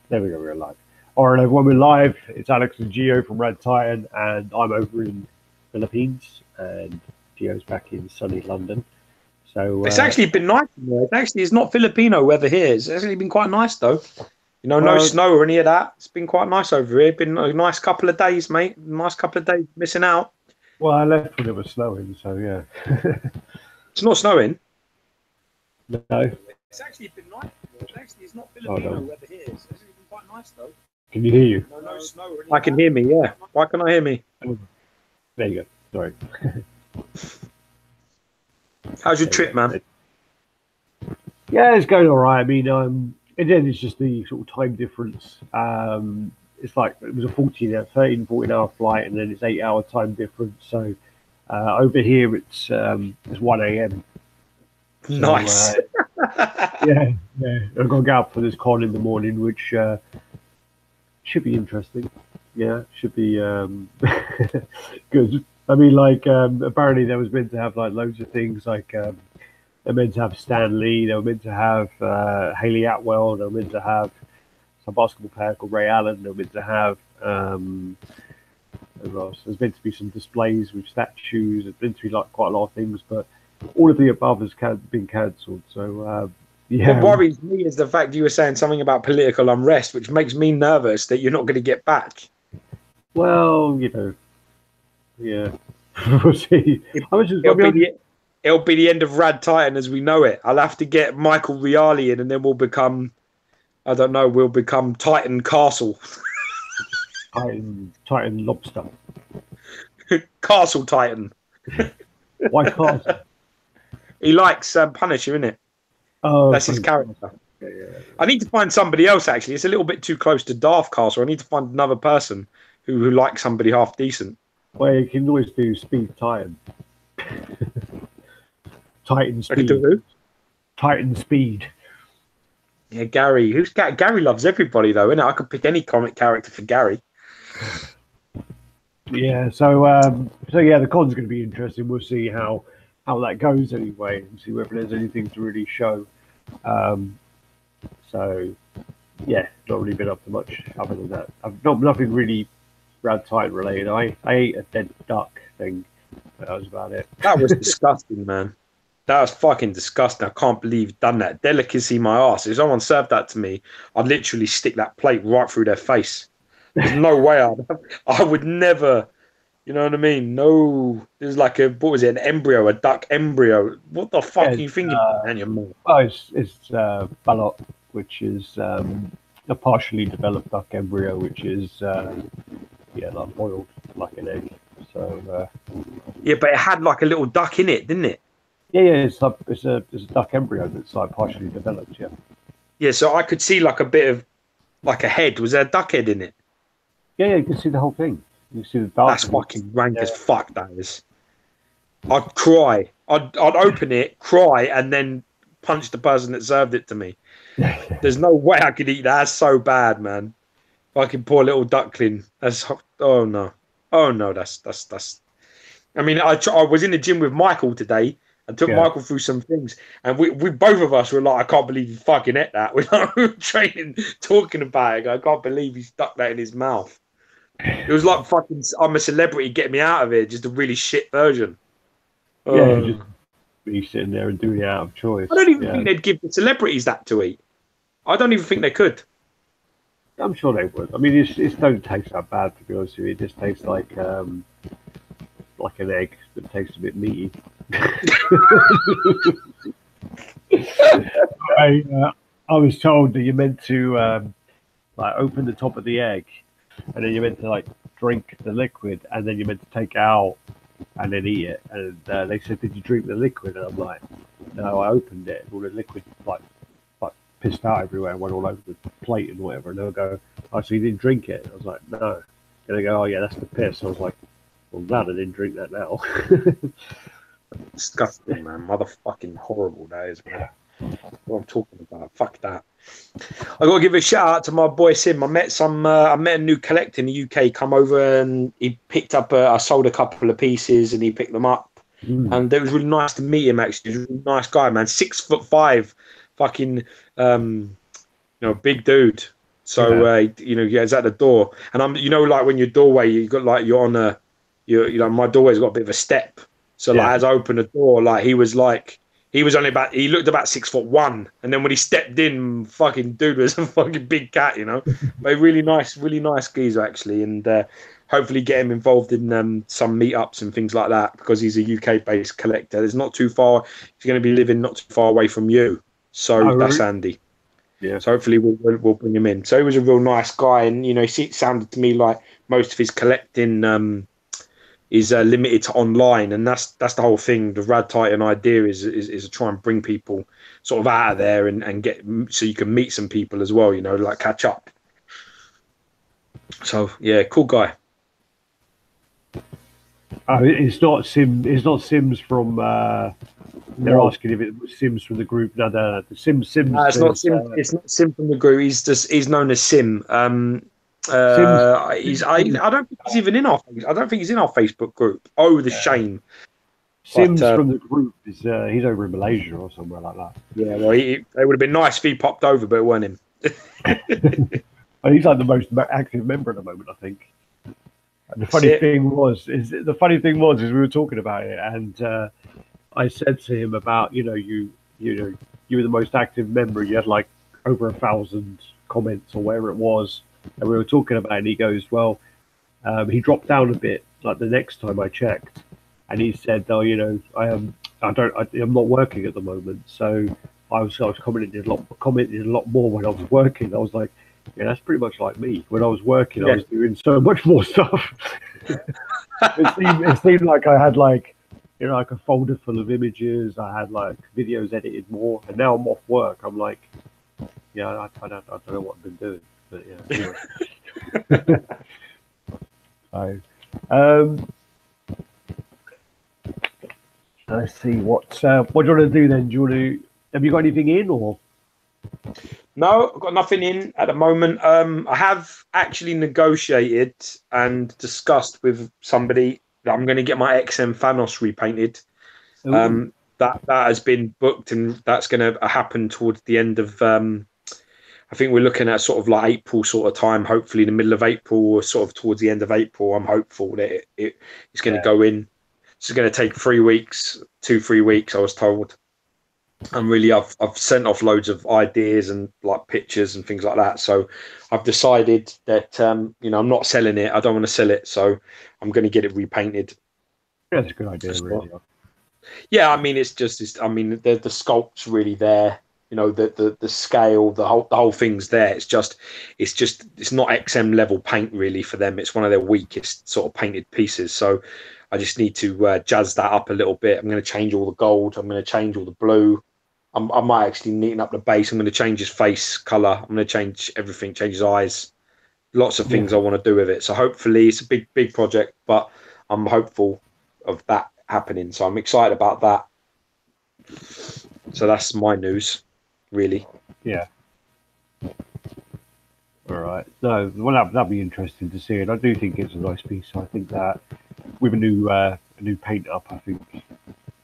There we go, we're live. All right, everyone, we're live. It's Alex and Gio from Rad Titan, and I'm over in Philippines, and Gio's back in sunny London. So it's actually been nice. It's not Filipino weather here. It's actually been quite nice, though. You know, no snow or any of that. It's been quite nice over here. Been a nice couple of days, mate. Nice couple of days missing out. Well, I left when it was snowing, so yeah. It's not snowing. No. It's actually been nice. It's not Filipino weather here. It's actually been quite nice, though. Can you hear you? No snow or any I can hear me, yeah. Why can I hear me? There you go. Sorry. How's your trip, man? Yeah, it's going all right. I mean, again, it's just the sort of time difference. It's like it was a 13-14 hour flight, and then it's 8 hour time difference. So over here, it's 1 a.m. So, nice. yeah. I've got to get up for this con in the morning, which should be interesting. Yeah, should be good. I mean, like apparently there was meant to have like loads of things. Like they're meant to have Stan Lee. They were meant to have Haley Atwell. They were meant to have some basketball player called Ray Allen. They were meant to have there's meant to be some displays with statues. There's meant to be like quite a lot of things, but all of the above has been cancelled. So yeah. What worries me is the fact you were saying something about political unrest, which makes me nervous that you're not going to get back. Well, you know, yeah, we'll see. It'll be the end of Rad Titan as we know it. I'll have to get Michael Riali in, and then we'll become, I don't know, we'll become Titan Castle. Titan Lobster. Castle Titan. Why Castle? He likes Punisher, innit? Oh, that's his character. Yeah. I need to find somebody else, actually. It's a little bit too close to Darth Castle. I need to find another person who likes somebody half decent. Well, you can always do Speed Titan. Titan Speed. I can do who? Titan Speed. Yeah, Gary. Gary loves everybody, though, innit? I could pick any comic character for Gary. Yeah, so yeah, the con's going to be interesting. We'll see how that goes anyway, and see whether there's anything to really show. So yeah, not really been up to much other than that. I've nothing really Rad Titan related. I ate a dead duck thing. That was about it. That was disgusting, man. That was fucking disgusting. I can't believe you've done that. Delicacy my ass. If someone served that to me, I'd literally stick that plate right through their face. There's no way I would never. You know what I mean? No, there's like what was it? An embryo, a duck embryo. What the fuck are you thinking? Oh, it's Balut, which is a partially developed duck embryo, which is like boiled like an egg. So yeah, but it had like a little duck in it, didn't it? Yeah, it's a duck embryo that's like partially developed. Yeah. Yeah, so I could see like a bit of like a head. Was there a duck head in it? Yeah, you can see the whole thing. You see the dark. That's fucking rank as fuck. That is. I'd cry. I'd open it, cry, and then punch the person that served it to me. There's no way I could eat that. That's so bad, man. Fucking poor little duckling. That's oh no. That's. I mean, I was in the gym with Michael today. I took Michael through some things, and we both of us were like, I can't believe he fucking ate that. We were training, talking about it. I can't believe he stuck that in his mouth. It was like fucking I'm a celebrity, get me out of here, just a really shit version. Yeah, just be sitting there and doing it out of choice. I don't even think they'd give the celebrities that to eat. I don't even think they could. I'm sure they would. I mean, it don't taste that bad, to be honest with you. It just tastes like an egg that tastes a bit meaty. I was told that you're meant to like open the top of the egg, and then you're meant to like drink the liquid, and then you're meant to take it out and then eat it. And they said, "Did you drink the liquid?" And I'm like, "No, I opened it. All the liquid like pissed out everywhere, went all over the plate and whatever." And they'll go, "Oh, so you didn't drink it?" I was like, "No." And they go, "Oh yeah, that's the piss." I was like, "Well, I'm glad I didn't drink that now." Disgusting, man. Motherfucking horrible that is, man. What I'm talking about. Fuck that. I got to give a shout out to my boy Sim. I met a new collector in the UK come over, and he picked up I sold a couple of pieces and he picked them up. And it was really nice to meet him, actually. He was a really nice guy, man. 6'5", fucking big dude. So you know, yeah, it's at the door, and I'm, you know, like when your doorway, you got like you're on a, you know, my doorway's got a bit of a step. So like as I opened the door, like he was only about, he looked about 6'1", and then when he stepped in, fucking dude was a fucking big cat, you know. But really nice geezer actually, and hopefully get him involved in some meetups and things like that, because he's a UK based collector. There's not too far. He's going to be living not too far away from you, so that's handy. Yeah. So hopefully we'll bring him in. So he was a real nice guy, and you know, it sounded to me like most of his collecting is limited to online, and that's the whole thing. The Rad Titan idea is to try and bring people sort of out of there and get, so you can meet some people as well, you know, like catch up. So yeah, cool guy. It's not Sims from. They're asking if it was Sims from the group. No, the Sims. No, it's not Sim. It's not Sim from the group. He's known as Sim. I don't think he's even in our. I don't think he's in our Facebook group. Oh, the shame. Sims from the group is he's over in Malaysia or somewhere like that. Yeah, well, it would have been nice if he popped over, but it weren't him. He's like the most active member at the moment, I think. And the funny thing was we were talking about it, and I said to him about, you were the most active member. You had like over 1,000 comments or whatever it was, and we were talking about it. And he goes, well, he dropped down a bit like the next time I checked, and he said, oh, you know, I'm not working at the moment, so I was commenting a lot more when I was working. I was like, yeah, that's pretty much like me. When I was working, I was doing so much more stuff. it seemed like I had like, you know, like a folder full of images. I had like videos edited more, and now I'm off work. I'm like, yeah, I don't know what I've been doing, but yeah. Anyway. So, let's see what do you want to do then? Have you got anything in or? No, I've got nothing in at the moment. I have actually negotiated and discussed with somebody that I'm going to get my XM Thanos repainted. That has been booked, and that's going to happen towards the end of. I think we're looking at sort of like April sort of time. Hopefully, in the middle of April or sort of towards the end of April. I'm hopeful that it's going to go in. It's going to take 3 weeks, 2-3 weeks. I was told. And really, I've sent off loads of ideas and like pictures and things like that. So I've decided that you know, I'm not selling it. I don't want to sell it, so I'm going to get it repainted. Yeah, that's a good idea, really. Yeah, I mean, I mean, the sculpt's really there. You know, the scale, the whole thing's there. It's not XM level paint really for them. It's one of their weakest sort of painted pieces. So I just need to jazz that up a little bit. I'm going to change all the gold. I'm going to change all the blue. I might actually neaten up the base. I'm going to change his face color. I'm going to change everything, change his eyes. Lots of things I want to do with it. So hopefully it's a big project, but I'm hopeful of that happening. So I'm excited about that. So that's my news, really. Yeah. All right. No, well, that'd be interesting to see. And I do think it's a nice piece. I think that with a new paint up, I think,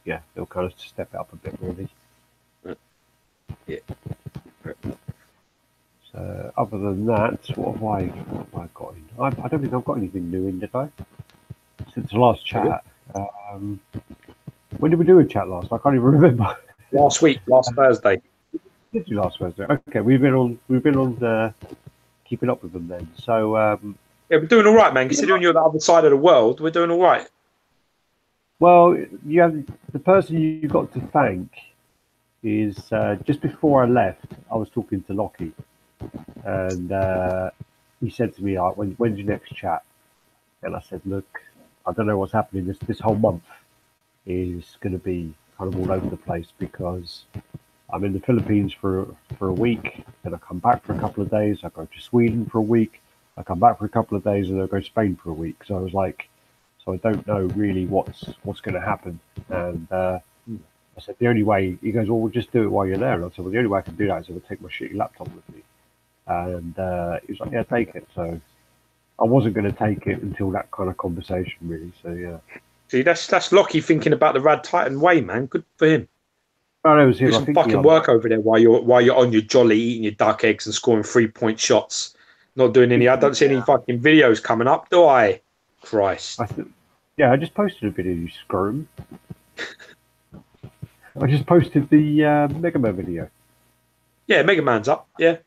yeah, they'll kind of step it up a bit, really. Yeah. So other than that, what have I got in? I don't think I've got anything new in, did I? Since the last chat. When did we do a chat last? I can't even remember. Last week, last Thursday. Did you last Thursday? Okay, we've been on keeping up with them then. So yeah, we're doing all right, man. Considering you're the other side of the world, we're doing all right. Well, you have the person you got to thank is just before I left. I was talking to Lockie, and he said to me, "When's your next chat?" And I said, "Look, I don't know what's happening. This whole month is going to be kind of all over the place because I'm in the Philippines for a week, then I come back for a couple of days. I go to Sweden for a week. I come back for a couple of days, and I go to Spain for a week. So I was like, so I don't know really what's going to happen." And I said, the only way, he goes, well, we'll just do it while you're there. And I said, well, the only way I can do that is I would take my shitty laptop with me. And he was like, yeah, take it. So I wasn't going to take it until that kind of conversation, really. So, yeah. See, that's Lockie thinking about the Rad Titan way, man. Good for him. Oh, no, it was him. Do I some think fucking work over there while you're on your jolly eating your duck eggs and scoring 3-point shots. Not doing any. I don't see any fucking videos coming up, do I? Christ. Yeah, I just posted a video, you screw. I just posted the Mega Man video. Yeah, Mega Man's up. Yeah.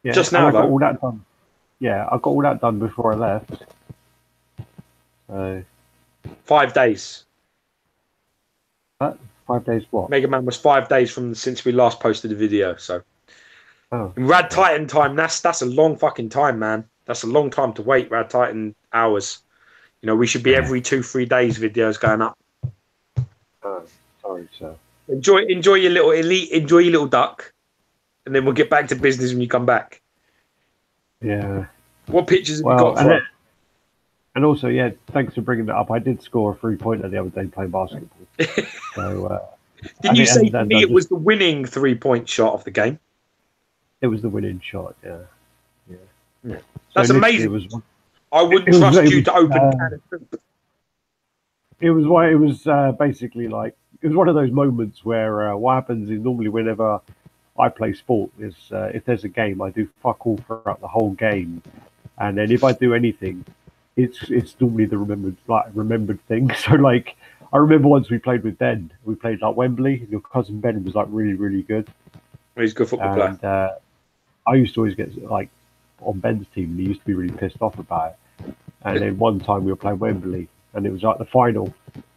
Yeah, Just now, I got though. all that done. Yeah, I got all that done before I left. 5 days. 5 days what? Mega Man was 5 days from since we last posted the video. So, in Rad Titan time, that's a long fucking time, man. That's a long time to wait. Rad Titan hours. You know, we should be every 2-3 days videos going up. Sorry, sir. Enjoy your little elite. Enjoy your little duck, and then we'll get back to business when you come back. Yeah. What pictures have you got for? And also, yeah, thanks for bringing that up. I did score a 3-pointer the other day playing basketball. So, didn't you say to me it was the winning 3-point shot of the game? It was the winning shot. Yeah. That's so amazing. I wouldn't trust you to open. It was basically like it was one of those moments where what happens is normally whenever I play sport is if there's a game, I do fuck all throughout the whole game, and then if I do anything, it's normally the remembered thing. So like I remember once we played with Ben, we played like Wembley, and your cousin Ben was like really, really good. He's a good football player. I used to always get like on Ben's team, and he used to be really pissed off about it. And then one time we were playing Wembley, and it was like the final,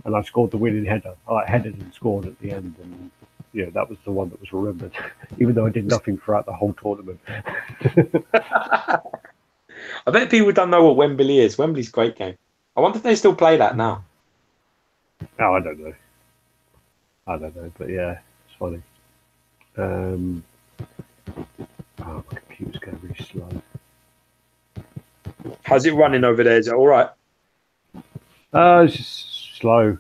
and I scored the winning header. I like headed and scored at the end, and yeah, that was the one that was remembered, even though I did nothing throughout the whole tournament. I bet people don't know what Wembley is. Wembley's a great game. I wonder if they still play that now. Oh, I don't know, but yeah, it's funny. My computer's going really slow. How's it running over there? Is it all right? It's just slow.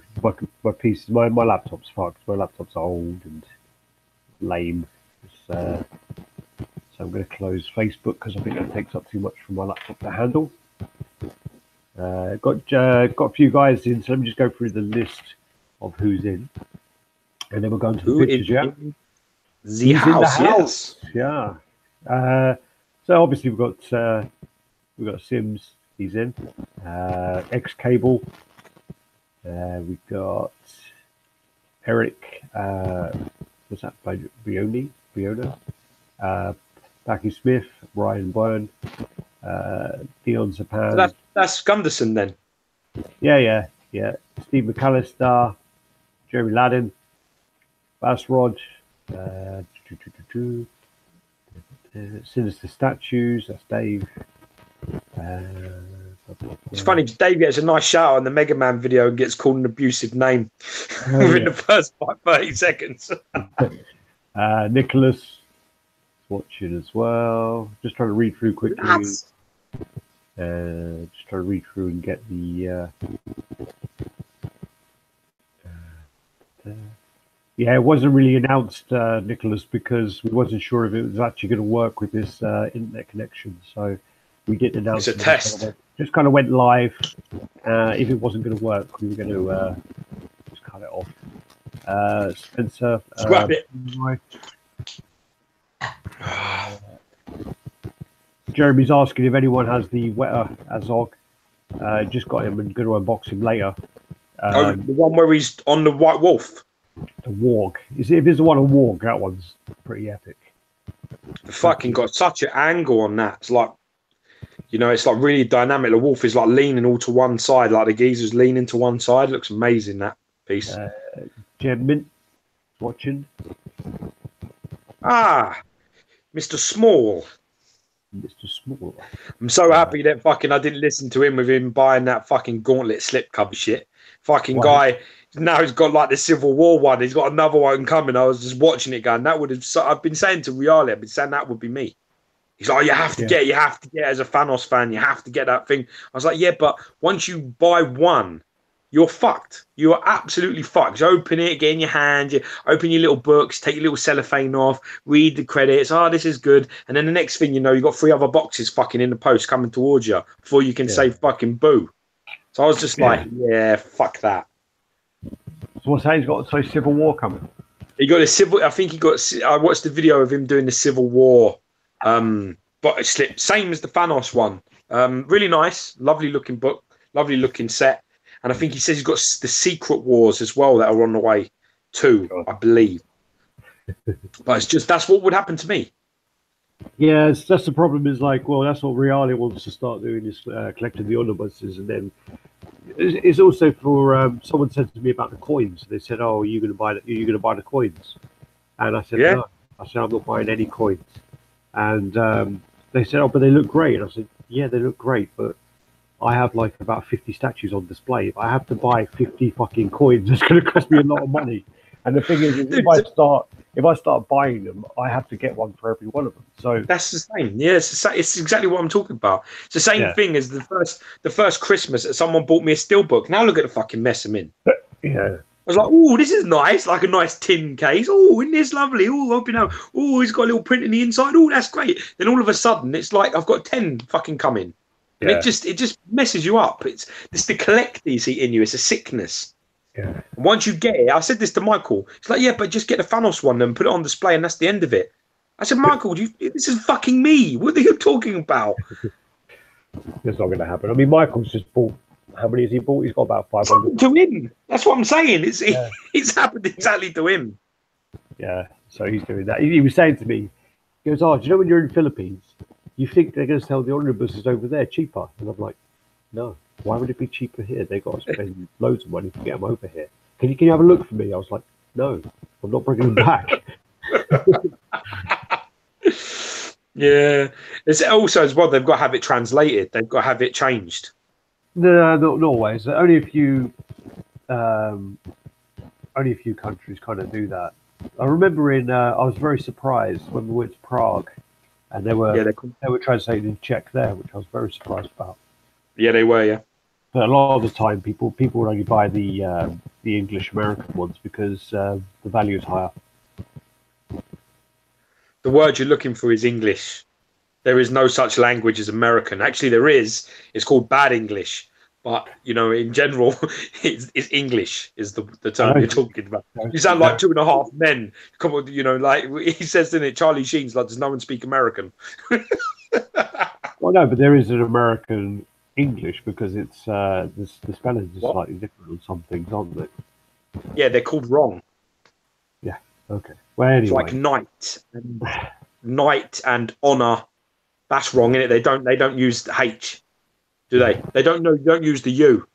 My pieces, my laptop's fucked. My laptop's old and lame. So I'm going to close Facebook because I think that takes up too much from my laptop to handle. Got a few guys in, so let me just go through the list of who's in, and then we're going to the pictures. The house. Yeah. So obviously we've got Sims. He's in. X Cable. We've got Eric. What's that? Riona. Becky Smith. Ryan Byrne. Dion Zapan. So that's Gunderson then. Yeah. Steve McAllister. Jeremy Laddin. Bass Rod. Sinister Statues. That's Dave. It's funny, Dave gets a nice shout on the Mega Man video and gets called an abusive name within the first 30 seconds. Nicholas is watching as well. Just trying to read through quickly. Just trying to read through and get the. Yeah, it wasn't really announced, Nicholas, because we wasn't sure if it was actually going to work with this internet connection. So we didn't announce it's a test. Just kind of went live. If it wasn't going to work, we were going to just cut it off. Spencer. Scrap it. Jeremy's asking if anyone has the Wetter Azog. Just got him and going to unbox him later. The one where he's on the White Wolf. The Warg. If there's the one on Warg, that one's pretty epic. The fucking got such an angle on that. It's like, it's like really dynamic. The wolf is like leaning all to one side, like the geezer's leaning to one side. It looks amazing, that piece. Jim Mint watching. Mr. Small. Mr. Small. I'm so happy that I didn't listen to him with him buying that fucking gauntlet slipcover shit. Fucking guy. Now he's got like the Civil War one. He's got another one coming. I was just watching it going, that would have. I've been saying to Riali, I've been saying that would be me. He's like, you have to get as a Thanos fan, you have to get that thing. I was like, yeah, but once you buy one, you're fucked. You are absolutely fucked. You open it, get in your hand, you open your little books, take your little cellophane off, read the credits. Oh, this is good. And then the next thing you know, you got 3 other boxes fucking in the post coming towards you before you can say fucking boo. So I was just like, yeah, fuck that. So what's that? He's got Civil War coming. He got a civil. I think he got. I watched the video of him doing the Civil War, but it slipped. Same as the Thanos one. Really nice, lovely looking book, lovely looking set, and I think he says he's got the Secret Wars as well that are on the way too, I believe. But it's just that's what would happen to me. Yeah, that's the problem. Is like, well, that's what Reale wants to start doing is collecting the omnibuses, and then it's also for someone said to me about the coins. They said, "Oh, are you going to buy the coins?" And I said, Yeah. "No." I said, "I'm not buying any coins." And they said, "Oh, but they look great." And I said, "Yeah, they look great, but I have like about 50 statues on display. If I have to buy 50 fucking coins, it's going to cost me a lot of money." And the thing is if I start buying them, I have to get one for every one of them. So that's the same. Yeah, it's exactly what I'm talking about. It's the same thing as the first Christmas that someone bought me a steelbook. Now look at the fucking mess I'm in. Yeah. I was like, oh, this is nice, like a nice tin case. Oh, isn't this lovely? Oh, open up. Oh, he's got a little print in the inside. Oh, that's great. Then all of a sudden, it's like I've got 10 fucking coming, and it just messes you up. It's the collectors in you. It's a sickness. Yeah. And once you get it, I said this to Michael. It's like, yeah, but just get the Thanos one and put it on display, and that's the end of it. I said, Michael, this is fucking me. What are you talking about? It's not going to happen. I mean, Michael's just bought. How many has he bought? He's got about 500. To him. That's what I'm saying. It's happened exactly to him. Yeah, so he's doing that. He was saying to me, he goes, "Oh, do you know when you're in the Philippines, you think they're going to sell the omnibuses over there cheaper?" And I'm like, "No, why would it be cheaper here? They've got to spend loads of money to get them over here. Can you have a look for me?" I was like, "No, I'm not bringing them back." Yeah. It's also as well, they've got to have it translated. They've got to have it changed. No, not always. Only a few countries kind of do that. I remember I was very surprised when we went to Prague, and they were translated in Czech there, which I was very surprised about. Yeah, they were. Yeah, but a lot of the time, people would only buy the English American ones because the value is higher. The word you're looking for is English. There is no such language as American. Actually, there is. It's called bad English. But, in general, it's English is the term you're talking about. You sound like 2.5 men. Come on, like he says in it, Charlie Sheen's like, does no one speak American? Well, no, but there is an American English because it's the spelling is slightly different on some things, aren't they? Yeah, they're called wrong. Yeah, okay. Well, anyway. It's like knight and honor. That's wrong, innit? They don't use the H, do they? They don't use the U.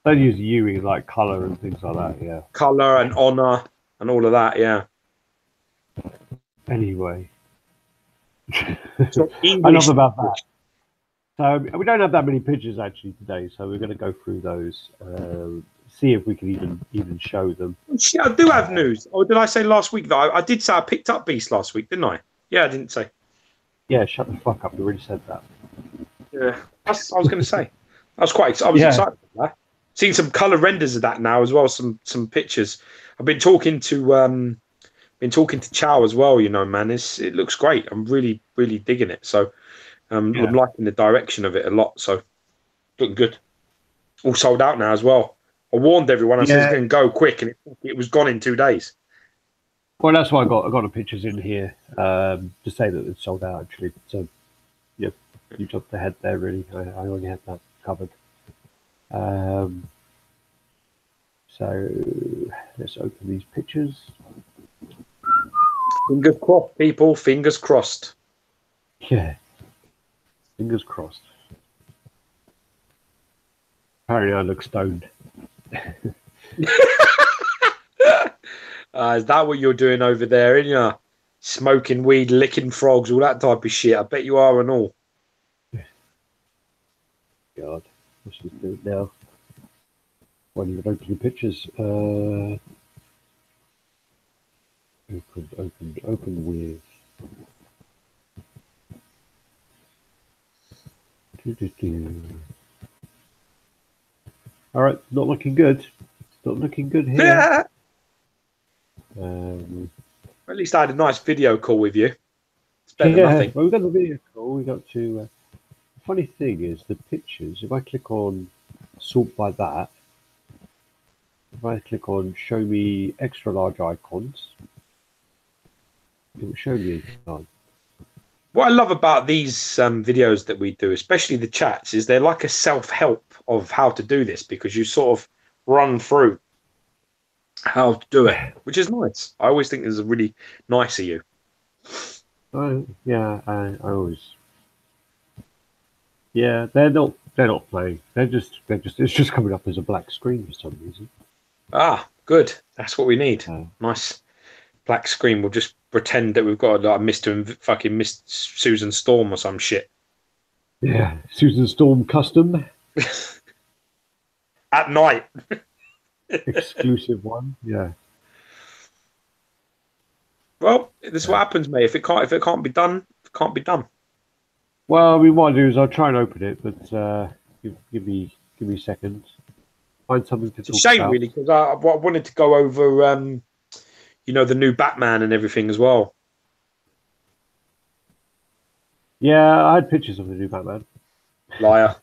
They use the U in like colour and things like that, yeah. Colour and honor and all of that, yeah. Anyway. So enough about that. So we don't have that many pictures actually today, so we're going to go through those, see if we can even show them. Shit, I do have news. Or did I say last week that I did say I picked up Beast last week, didn't I? Yeah, I didn't say. Yeah, shut the fuck up. You already said that. Yeah, I was going to say. I was excited about that. Seen some colour renders of that now as well. Some pictures. I've been talking to Chow as well. Man, it looks great. I'm really really digging it. So I'm liking the direction of it a lot. So looking good. All sold out now as well. I warned everyone. I said it's going to go quick, and it was gone in 2 days. Well, that's why I got the pictures in here to say that it's sold out actually. So yeah, you jumped ahead there really. I already had that covered. So let's open these pictures. Fingers crossed, people. Fingers crossed. Yeah. Fingers crossed. Apparently I look stoned. Is that what you're doing over there, isn't you? Smoking weed, licking frogs, all that type of shit. I bet you are and all. God, let's just do it now. When you open your pictures, open with. All right, not looking good. Not looking good here. At least I had a nice video call with you. It's better than nothing. Well, we got the video call. We got to. The funny thing is, the pictures. If I click on sort by that, if I click on show me extra large icons, It will show you. What I love about these videos that we do, especially the chats, is they're like a self-help of how to do this, because you sort of run through how to do it, which is nice. I always think this is really nice of you. Yeah, I always. Yeah, they're not playing. It's just coming up as a black screen for some reason. Ah, good. That's what we need. Nice black screen. We'll just pretend that we've got like Miss Susan Storm or some shit. Yeah, Susan Storm custom. At night. Exclusive one. Yeah. Well, this is what happens, mate. If it can't be done, it can't be done. Well, I mean, what I do is I'll try and open it, but give me a second. Find something to talk about. It's a shame, really, because I wanted to go over, you know, the new Batman and everything as well. Yeah, I had pictures of the new Batman. Liar.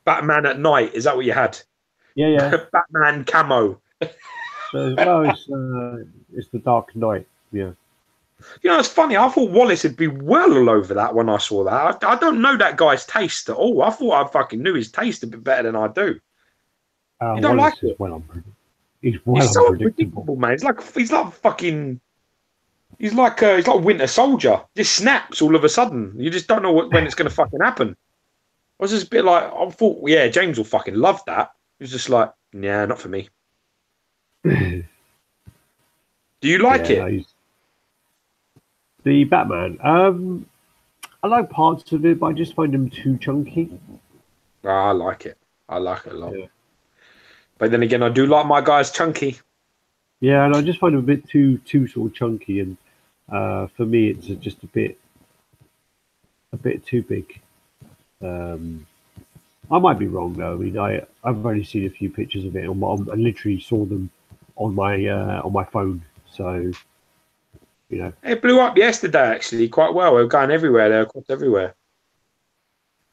Batman at night. Is that what you had? Yeah, yeah. Batman camo. So, well, it's the Dark Knight. Yeah. You know, it's funny. I thought Wallace would be well all over that when I saw that. I don't know that guy's taste at all. I thought I fucking knew his taste a bit better than I do. You don't Wallace like it? He's so unpredictable, man. He's like fucking. He's like Winter Soldier. Just snaps all of a sudden. You just don't know when it's going to fucking happen. I was just a bit like, I thought, yeah, James will fucking love that. He was just like, yeah, not for me. Do you like it? No, the Batman. I like parts of it, but I just find him too chunky. I like it. I like it a lot. Yeah. But then again, I do like my guys chunky. Yeah, and I just find him a bit too sort of chunky, and for me, it's just a bit too big. I might be wrong though. I mean, I've only seen a few pictures of it. I literally saw them on my phone. So, you know, it blew up yesterday actually quite well. We're going everywhere there, across everywhere.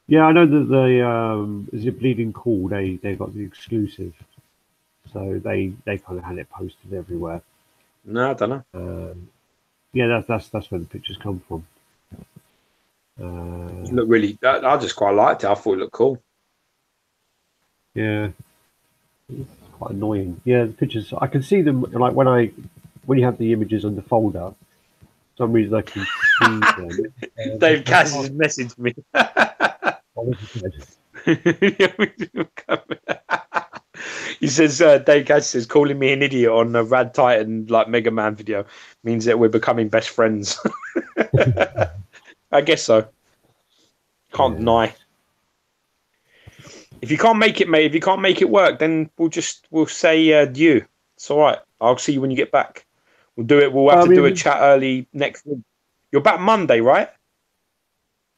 Yeah, I know that is it Bleeding Cool? They got the exclusive, so they kind of had it posted everywhere. No, I don't know. Yeah, that's where the pictures come from. Look really. I just quite liked it. I thought it looked cool. Yeah, it's quite annoying. Yeah, the pictures. I can see them like when you have the images on the folder. For some reason I can see them. Dave Cass has messaged me. He says, Dave Cass says, calling me an idiot on a Rad Titan like Mega Man video means that we're becoming best friends. I guess so. Can't deny. If you can't make it, mate, if you can't make it work, then we'll say adieu. It's all right. I'll see you when you get back. We'll do it. We'll have to do a chat early next week. You're back Monday, right?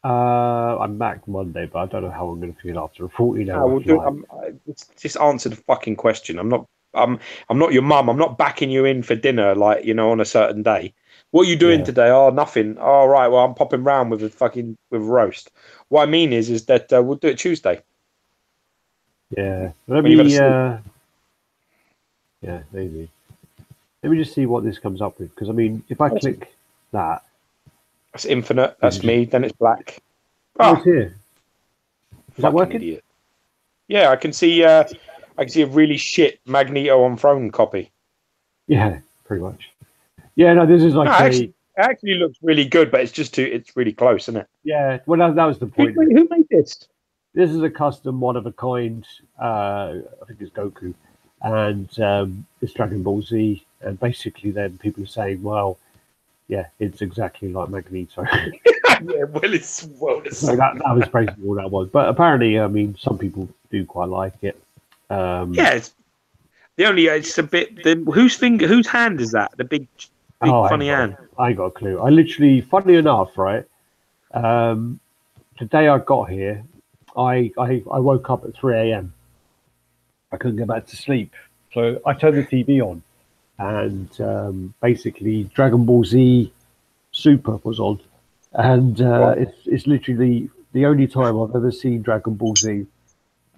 I'm back Monday, but I don't know how I'm going to feel after a 14-hour flight. Just answer the fucking question. I'm not your mum. I'm not backing you in for dinner, like, you know, on a certain day. What are you doing today? Oh, nothing. Oh, right. Well, I'm popping round with a roast. What I mean is that we'll do it Tuesday. Yeah. Maybe. Yeah, maybe. Let me just see what this comes up with, because I mean, if I click that, that's infinite. That's me. Then it's black. Oh, it's here. Is that working? Idiot. Yeah, I can see. I can see a really shit Magneto on throne copy. Yeah, pretty much. Yeah, no, this is like it actually looks really good, but it's really close, isn't it? Yeah, well, that was the point. Who made this? This is a custom, one of a kind. I think it's Goku, and it's Dragon Ball Z. And basically, then people are saying, "Well, yeah, it's exactly like Magneto." Yeah, so that was basically all that was. But apparently, I mean, some people do quite like it. Yeah, it's a bit. Whose hand is that? The big funny hand. I ain't got a clue. I literally, funny enough, right? Today I got here, I woke up at 3 a.m. I couldn't get back to sleep, so I turned the TV on, and basically Dragon Ball Z Super was on, and it's literally the only time I've ever seen Dragon Ball Z,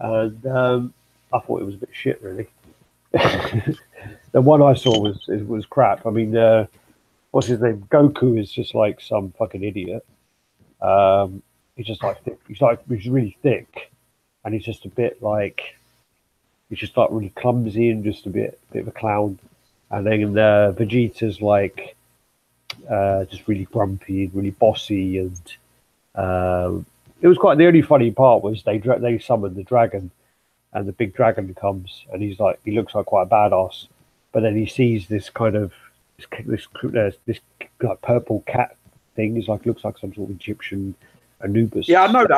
and I thought it was a bit shit, really. The one I saw was crap. I mean, what's his name? Goku is just like some fucking idiot. He's just like thick. He's really thick, and he's just a bit like he's just like really clumsy and just a bit of a clown. And then Vegeta's like just really grumpy and really bossy, and it was quite. The only funny part was they summoned the dragon, and the big dragon comes, and he looks like quite a badass, but then he sees this kind of this like purple cat thing. He's like looks like some sort of Egyptian Anubis. Yeah, I know that.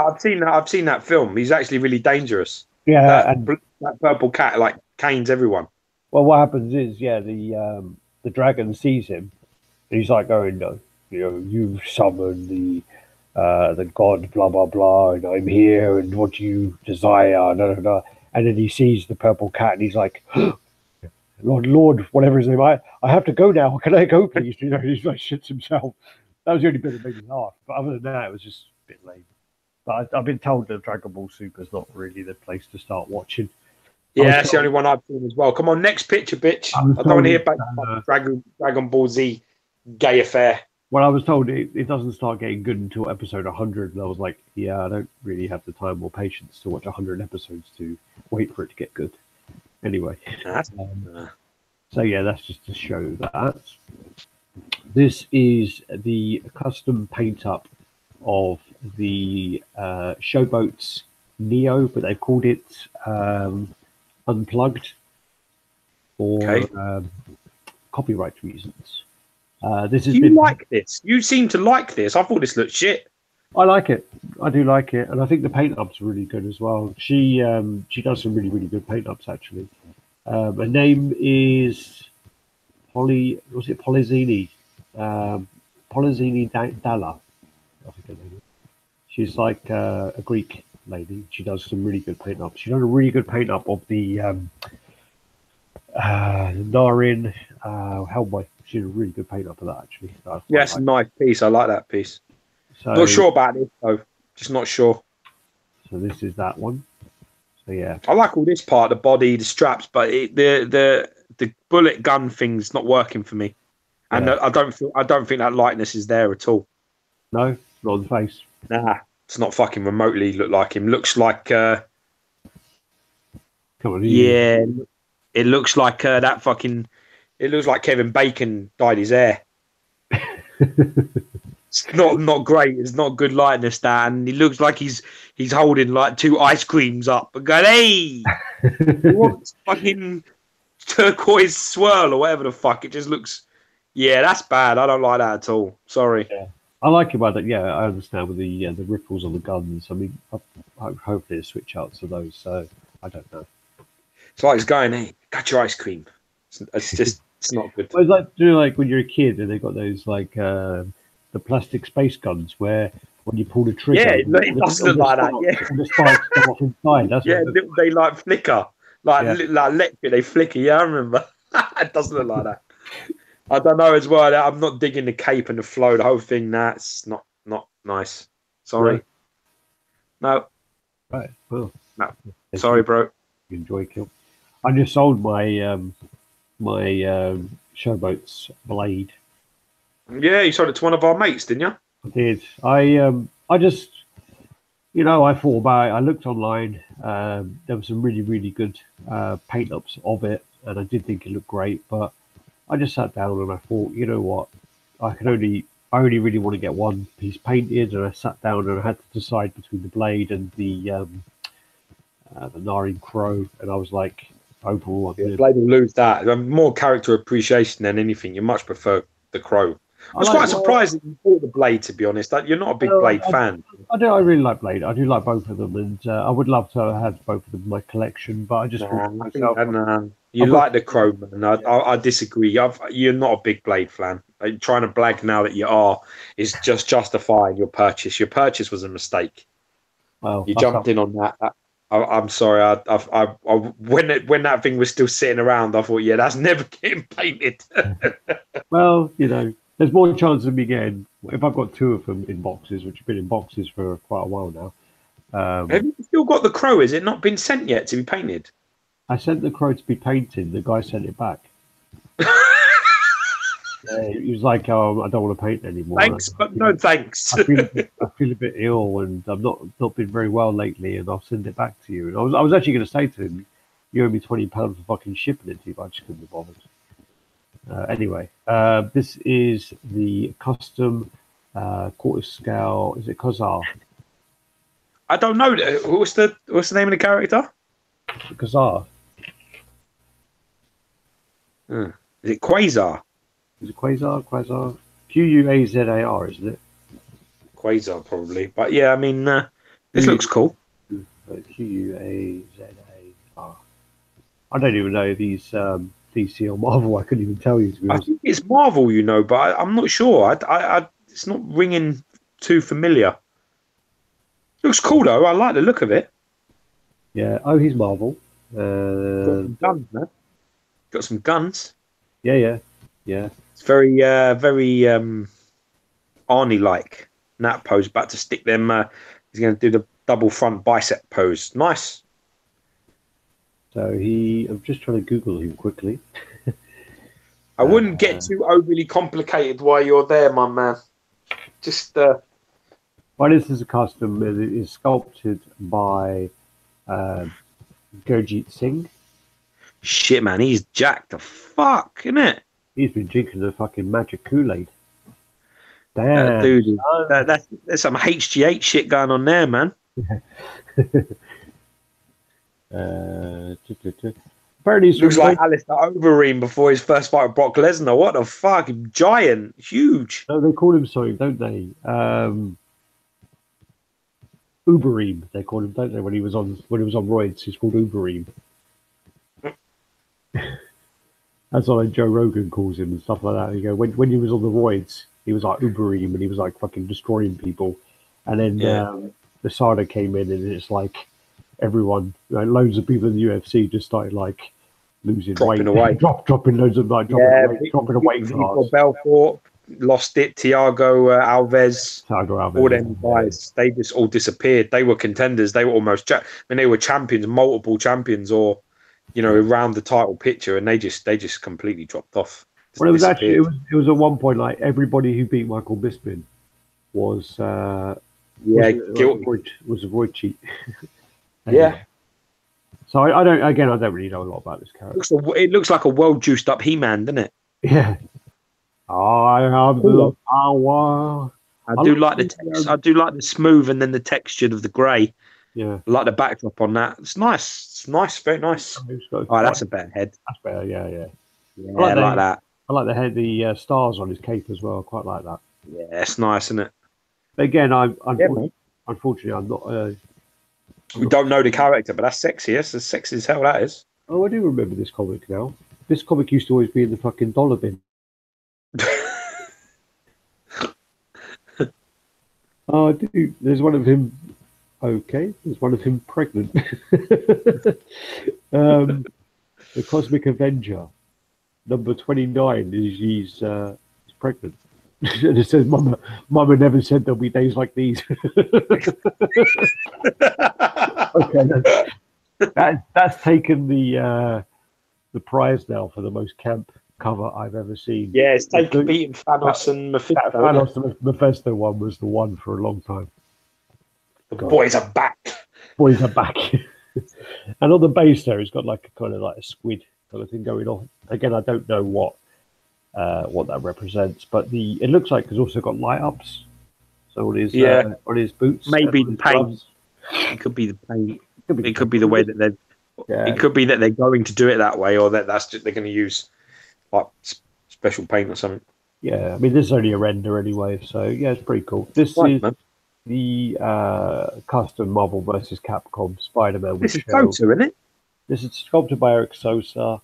I've seen that film. He's actually really dangerous. Yeah, that purple cat like canes everyone. Well, what happens is, the dragon sees him, and he's like going, you've summoned the god, blah blah blah, and I'm here, and what do you desire, and then he sees the purple cat, and he's like, Lord, whatever his name, I have to go now. Can I go, please? He's like shits himself. That was the only bit that made me laugh. But other than that, it was just a bit lame. But I've been told that Dragon Ball Super is not really the place to start watching. Yeah, that's the only one I've seen as well. Come on, next picture, bitch. I don't want to hear about Dragon Ball Z gay affair. Well, I was told it doesn't start getting good until episode 100, and I was like, yeah, I don't really have the time or patience to watch 100 episodes to wait for it to get good. Anyway, so yeah, that's just to show that. This is the custom paint up of the Showboats Neo, but they've called it Unplugged for copyright reasons. This has been like this? You seem to like this. I thought this looked shit. I like it. I do like it, and I think the paint up's really good as well. She does some really good paint ups actually. Her name is Polizini? Polizini Dalla. I think her name is. She's like a Greek lady. She does some really good paint ups. She done a really good paint up of the Narin Hellboy. She did a really good paint up of that actually. Yeah, it's a nice piece. I like that piece. So, not sure about this though. Just not sure. So this is that one. So yeah, I like all this part, the body, the straps, but the bullet gun thing's not working for me, and I don't think that lightness is there at all. No, not on the face. Nah, it's not fucking remotely look like him. Looks like Come on, yeah, it looks like that fucking. It looks like Kevin Bacon dyed his hair. It's not great. It's not good likeness, that, and he looks like he's holding like 2 ice creams up and going, "Hey, you want fucking turquoise swirl or whatever the fuck?" It just looks, yeah, that's bad. I don't like that at all. Sorry. Yeah. I like it about that. Yeah, I understand with the ripples on the guns. I mean, hopefully they switch out to those. So I don't know. It's like it's going, "Hey, got your ice cream." It's just, it's not good. Well, it's like, like when you're a kid and they've got those like the plastic space guns where when you pull the trigger, it does look like that. Yeah, the sparks come off inside. That's they like flicker, like electric. They flicker. Yeah, I remember. It doesn't look like that. I don't know as well. I'm not digging the cape and the flow. The whole thing. That's not nice. Sorry. Right. No. Right. Well, no. Sorry, bro. Enjoy kill. I just sold my my Showboat's blade. Yeah, you sold it to one of our mates, didn't you? I did. I just, I thought about it. I looked online. There were some really good paint ups of it, and I did think it looked great. But I just sat down and I thought, you know what? I only really want to get one piece painted, and I sat down and I had to decide between the blade and the Narin Crow, and I was like, overall, blade will lose that. More character appreciation than anything. You much prefer the Crow. I was quite surprised that you bought the blade, to be honest. You're not a big Blade fan. I do. I really like Blade. I do like both of them, and I would love to have both of them in my collection. But I just you like the Crow, man. I disagree. You're not a big Blade fan. Trying to blag now that you are is just justifying your purchase. Your purchase was a mistake. Well, you jumped in on that. I'm sorry. When that thing was still sitting around, I thought, yeah, that's never getting painted. Well, there's more chance of me getting, if I've got 2 of them in boxes, which have been in boxes for quite a while now. Have you still got the Crow? Has it not been sent yet to be painted? I sent the Crow to be painted. The guy sent it back. He was like, "Oh, I don't want to paint anymore." Thanks, but no thanks. I feel a bit ill, and I've not been very well lately, and I'll send it back to you. And I was actually going to say to him, "You owe me £20 for fucking shipping it to you," but I just couldn't be bothered. Anyway, this is the custom quarter scale. Is it Khazar? I don't know. What's the name of the character? Khazar. Is it Quasar? Is it Quasar? Quasar? Quazar, isn't it? Quasar, probably. But yeah, I mean, this looks cool. Quazar. I don't even know these DC or Marvel. I couldn't even tell you. To be honest. I think it's Marvel, you know, but I'm not sure. It's not ringing too familiar. Looks cool though. I like the look of it. Yeah. Oh, he's Marvel. Got some guns, man. Got some guns. Yeah. It's very Arnie-like. That pose, about to stick them. He's going to do the double front bicep pose. Nice. So I'm just trying to Google him quickly. I wouldn't get too overly complicated while you're there, my man. Just. Well, this is a custom. It is sculpted by Gurjit Singh. Shit, man, he's jacked the fuck, isn't it? He's been drinking the fucking magic Kool-Aid. Damn, dude, there's some HGH shit going on there, man. Apparently, looks like Alistair Overeem before his first fight with Brock Lesnar. What the fuck? Giant, huge. No, they call him something, don't they? Ubereem, they call him, don't they? When he was on roids, he's called Ubereem. That's what like Joe Rogan calls him and stuff like that. You go when he was on the roids, he was like Ubereem and he was like fucking destroying people. And then the Sada came in and it's like everyone, loads of people in the UFC just started like losing dropping weight, dropping loads of like dropping a weight class. Belfort lost it. Thiago Alves, all them guys, they just all disappeared. They were contenders. They were almost. I mean, they were champions, multiple champions, or around the title picture, and they just completely dropped off. Well, it was actually it was at one point like everybody who beat Michael Bisping was guilty. Was a void cheat. Yeah. So I don't really know a lot about this character. It looks like a well juiced up He-Man, doesn't it? Yeah. I have the power. I do like the text. I do like the smooth and then the texture of the grey. Yeah. I like the backdrop on that. It's nice. It's nice. Very nice. Oh, that's a better head. That's better. Yeah. I like that. I like the head, the stars on his cape as well. I quite like that. Yeah, it's nice, isn't it? But again, unfortunately, I'm not. We don't know the character, but that's sexy. That's as sexy as hell. That is. Oh, I do remember this comic now. This comic used to always be in the fucking dollar bin. Oh, dude, there's one of him. Okay, there's one of him pregnant. The Cosmic Avenger, number 29. He's pregnant. And it says, "Mama never said there'll be days like these." Okay, that's taken the prize now for the most camp cover I've ever seen. Yeah, it's taken beating Thanos and Mephisto. Thanos and Mephisto one was the one for a long time. The boys are back. Boys are back. And on the base there, it's got like a kind of like a squid kind of thing going on. Again, I don't know what that represents, but it looks like it's also got light ups. So on his boots, maybe the paint. It could be the paint. It could be the way that they're. Yeah. It could be that they're going to do it that way, or that that's just they're going to use like special paint or something. Yeah, I mean this is only a render anyway, so yeah, it's pretty cool. This is the custom Marvel vs. Capcom Spider-Man. This is Vulture, isn't it? This is sculpted by Eric Sosa.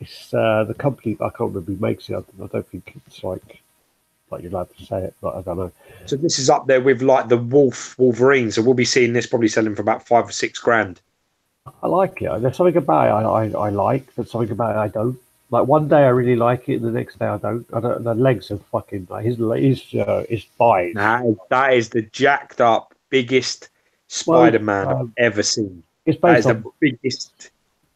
It's the company, I can't remember who makes it. I don't think it's like you're allowed to say it, but I don't know. So this is up there with like the Wolverine. So we'll be seeing this probably selling for about $5 or $6 grand. I like it. There's something about it I like. There's something about it I don't. Like one day I really like it, and the next day I don't. The legs are fucking like his thighs. That is the jacked up biggest Spider-Man I've ever seen. It's based on the biggest.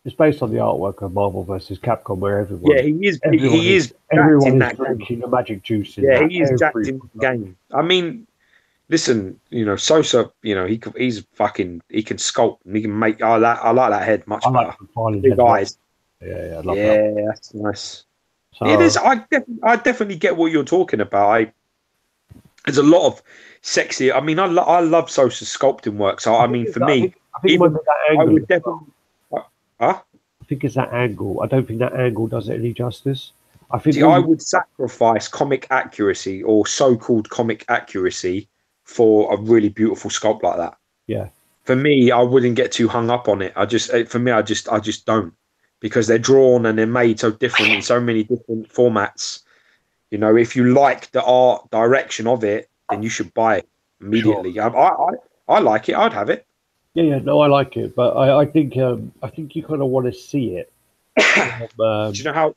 It's based on the artwork of Marvel versus Capcom, where everyone, Yeah, he is jacked in that game. drinking the magic juice. Yeah, he is jacked in the game. I mean, listen, you know, Sosa, you know, he can sculpt and he can make. I like that head much better. Big eyes. Yeah, I love yeah, that. that's nice. So, it is. I definitely get what you're talking about. There's a lot of sexy. I mean, I love Sosa's sculpting work. So I mean, for me, I think even I would definitely. I think it's that angle. I don't think that angle does it any justice. I think I would sacrifice comic accuracy or so-called comic accuracy for a really beautiful sculpt like that. Yeah. For me, I wouldn't get too hung up on it. I just don't, because they're drawn and they're made so different in so many different formats. You know, if you like the art direction of it, then you should buy it immediately. Sure. I like it. I'd have it. Yeah, no, I like it, but I think you kind of want to see it. Do you know how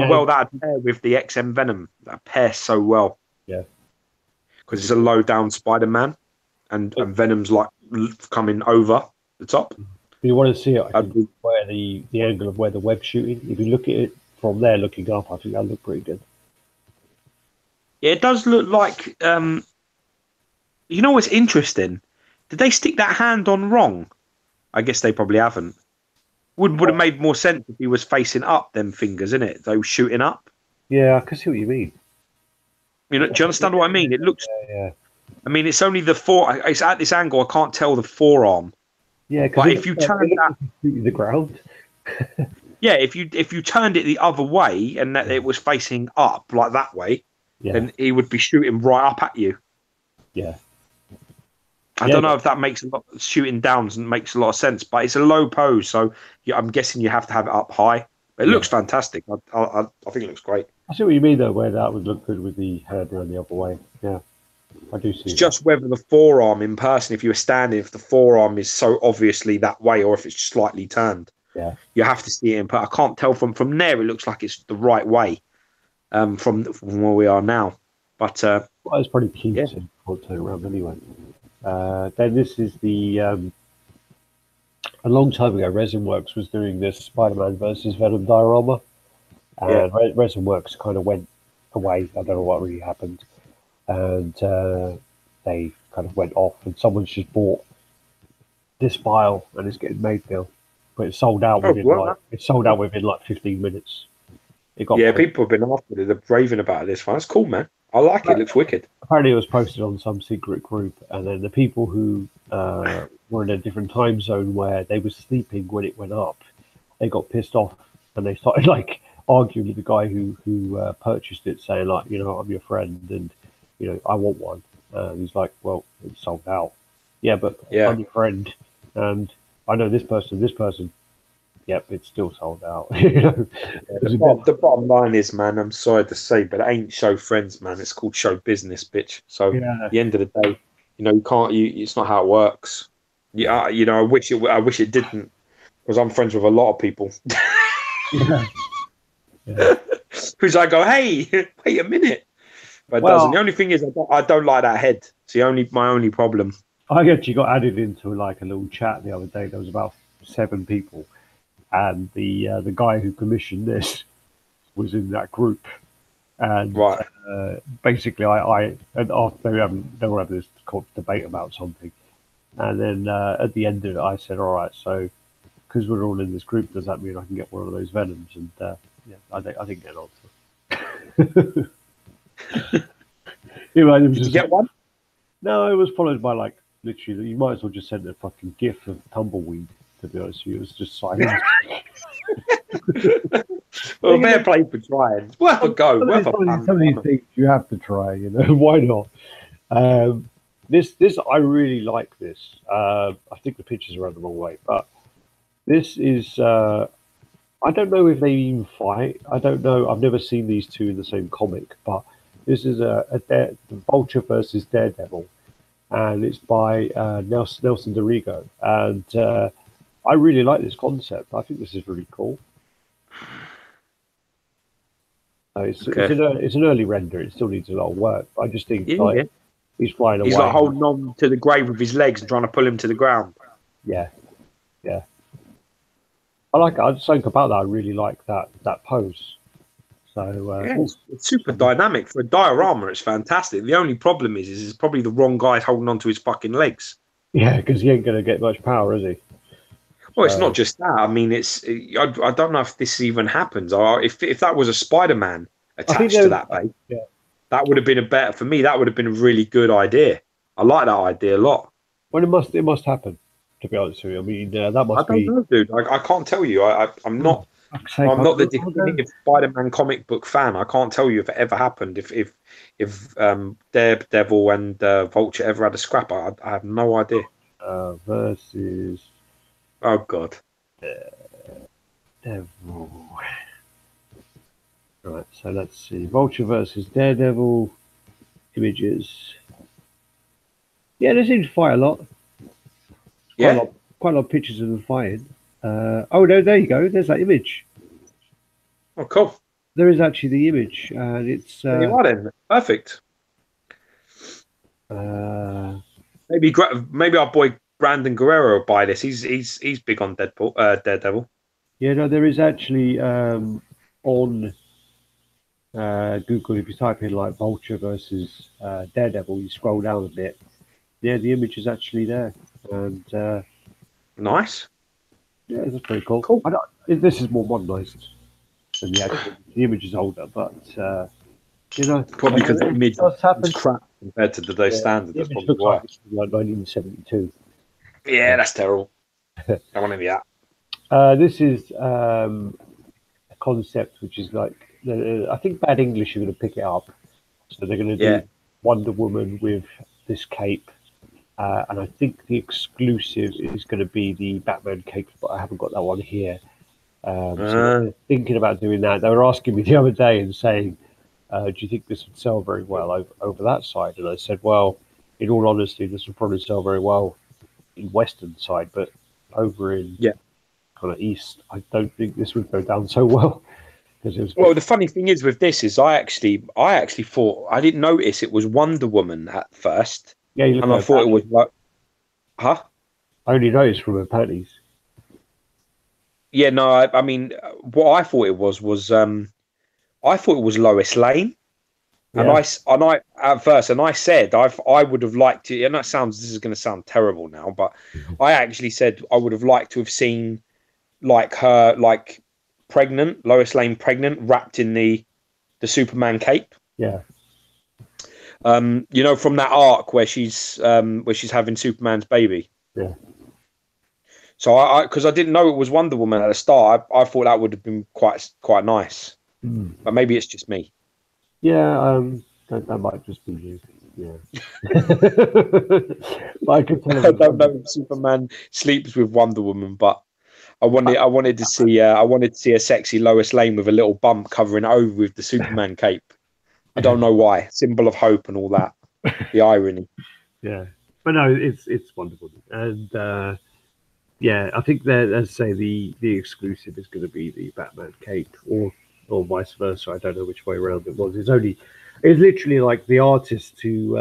well that would pair with the XM Venom? That pairs so well. Yeah, because it's a low down Spider-Man, and Venom's like coming over the top. If you want to see it, I think where the angle of where the web's shooting. If you look at it from there, looking up, I think that look pretty good. Yeah, it does look like. You know what's interesting? Did they stick that hand on wrong? I guess they probably haven't. Would have made more sense if he was facing up them fingers, innit? They were shooting up. Yeah, I can see what you mean. You know, do you understand what I mean? It looks. Yeah. I mean, it's only the it's at this angle. I can't tell the forearm. Yeah, but if you turn that the ground. Yeah, if you turned it the other way and that it was facing up like that way, then he would be shooting right up at you. Yeah. I don't know if that makes a lot. Shooting down makes a lot of sense, but it's a low pose, so I'm guessing you have to have it up high. But it looks fantastic. I think it looks great. I see what you mean though, where that would look good with the head around the other way. Yeah, I do see. It's just whether the forearm in person, if you were standing, if the forearm is so obviously that way, or if it's slightly turned. Yeah, you have to see it in. But I can't tell from there. It looks like it's the right way, from where we are now. But well, it's probably key to turn around anyway. Then this is the a long time ago, Resinworks was doing this Spider-Man versus Venom diorama, and Resinworks kind of went away. I don't know what really happened, and they kind of went off, and someone's just bought this file, and it's getting made now, but it's sold out within like 15 minutes. People have been after it. They're raving about this one. It's cool, man. I like it. It looks wicked. Apparently, it was posted on some secret group, and then the people who were in a different time zone where they were sleeping when it went up, they got pissed off, and they started like arguing with the guy who purchased it, saying like, you know, I'm your friend, and you know, I want one. He's like, well, it's sold out. Yeah, but I'm your friend, and I know this person. Yep, it's still sold out. You know? The bottom line is, man, I'm sorry to say, but it ain't show friends, man. It's called show business, bitch. So at the end of the day, you know, you can't. It's not how it works. Yeah, you know, I wish it didn't, because I'm friends with a lot of people. Who's I go, hey, wait a minute, but it doesn't. The only thing is, I don't like that head. It's my only problem. I actually got added into like a little chat the other day. There was about 7 people. And the guy who commissioned this was in that group, and basically, they were having this debate about something, and then at the end of it, I said, "All right, so because we're all in this group, does that mean I can get one of those Venoms?" And I didn't get an answer. Did you get one? No, it was followed by like literally. You might as well just send a fucking GIF of Tumbleweed. To be honest with you, it was just silent. Well, fair play for trying. Worth a go. Some of these things you have to try, you know. Why not? This I really like this. I think the pictures are on the wrong way, but this is. I don't know if they even fight. I don't know. I've never seen these two in the same comic, but this is the Vulture versus Daredevil, and it's by Nelson Dorigo, and. I really like this concept. I think this is really cool. It's an early render. It still needs a lot of work. I just think he's flying away. He's like holding on to the grave with his legs and trying to pull him to the ground. Yeah. I like it. I just think about that. I really like that pose. So Yeah, it's super dynamic for a diorama. It's fantastic. The only problem is it's probably the wrong guy holding onto his fucking legs. yeah, because he ain't gonna get much power, is he? Well, it's not just that. I mean, I don't know if this even happens. Or if that was a Spider-Man I think attached to that base, yeah. that would have been a better for me. That would have been a really good idea. I like that idea a lot. Well, it must happen. To be honest with you, I mean, that must I don't be. know, dude. I can't tell you. I'm not. Fuck's sake, I'm not the I'll go. definitive Spider-Man comic book fan. I can't tell you if it ever happened. If Daredevil and Vulture ever had a scrap, I have no idea. Versus Oh God. Devil. Right, so let's see. Vulture versus Daredevil images. Yeah, they seem to fight a lot. Yeah. Quite a lot of pictures of them fighting. Oh no, there you go. There's that image. Oh, cool. There is actually the image, and it's There you are then. Perfect. Maybe our boy Brandon Guerrero will buy this. He's big on Daredevil. yeah, no, there is actually on Google, if you type in like Vulture versus Daredevil, you scroll down a bit. Yeah, the image is actually there, and Nice. yeah, that's pretty cool. Cool. This is more modernised than the image is older, but you know, Probably because the image happen. is crap compared to today's standard. That's probably looks why. like it's from, like 1972. Yeah, that's terrible. Don't want to be that. This is a concept which is like I think Bad English are going to pick it up, so they're going to do Wonder Woman with this cape. And I think the exclusive is going to be the Batman cape, but I haven't got that one here. So thinking about doing that. They were asking me the other day and saying, do you think this would sell very well over that side? And I said, well, in all honesty, this would probably sell very well in Western side, but over in kind of East, I don't think this would go down so well. Well, the funny thing is with this is I actually thought I didn't notice it was Wonder Woman at first. Yeah, and I thought it was like, huh? I only noticed from her panties. Yeah, no, I mean, what I thought it was I thought it was Lois Lane, and I at first, and I said I would have liked to, and this is going to sound terrible now, but I actually said I would have liked to have seen like her like pregnant, Lois Lane pregnant, wrapped in the Superman cape. Yeah. You know, from that arc where she's having Superman's baby. Yeah. So because I didn't know it was Wonder Woman at the start, I thought that would have been quite nice. But maybe it's just me. Yeah, that might just be you. Yeah. I could tell I don't know if Superman sleeps with Wonder Woman, but I wanted to see a sexy Lois Lane with a little bump covering it over with the Superman cape. I don't know why. Symbol of hope and all that. The irony. Yeah, but no, it's wonderful, and yeah, I think that, as I say, the exclusive is going to be the Batman cape, or vice versa. I don't know which way around it was. It's literally like the artist who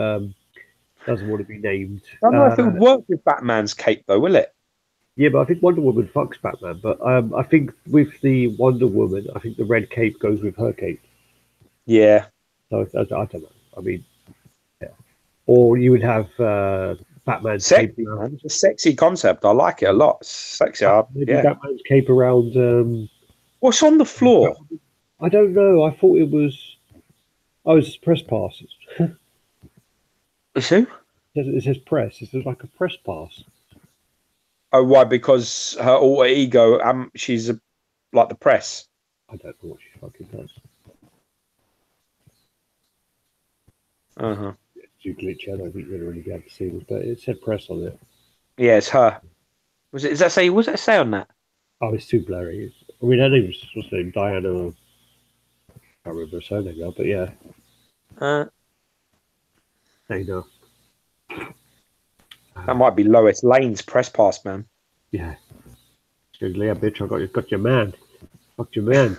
doesn't want to be named. I don't know if it would work with Batman's cape though, will it? Yeah, but I think Wonder Woman fucks Batman. But I think with the Wonder Woman, I think the red cape goes with her cape. Yeah. So I don't know. I mean, yeah. Or you would have Batman's cape. Man. It's a sexy concept. I like it a lot. It's sexy. Maybe Batman's cape around. What's on the floor? I don't know. I thought it was. Oh, it's press passes. It's who? It says press. It says like a press pass. Oh, why? Because her alter ego, she's like the press. I don't know what she fucking does. It's too glitchy. I don't think you're really able to see this, but it said press on it. Yeah, it's her. Was it? Does that say? What does that say on that? Oh, it's too blurry. I mean, her name was named Diana. I can't remember her surname now, but yeah. There you go. That might be Lois Lane's press pass, man. Yeah. Yeah, bitch, I got your man. Fucked your man.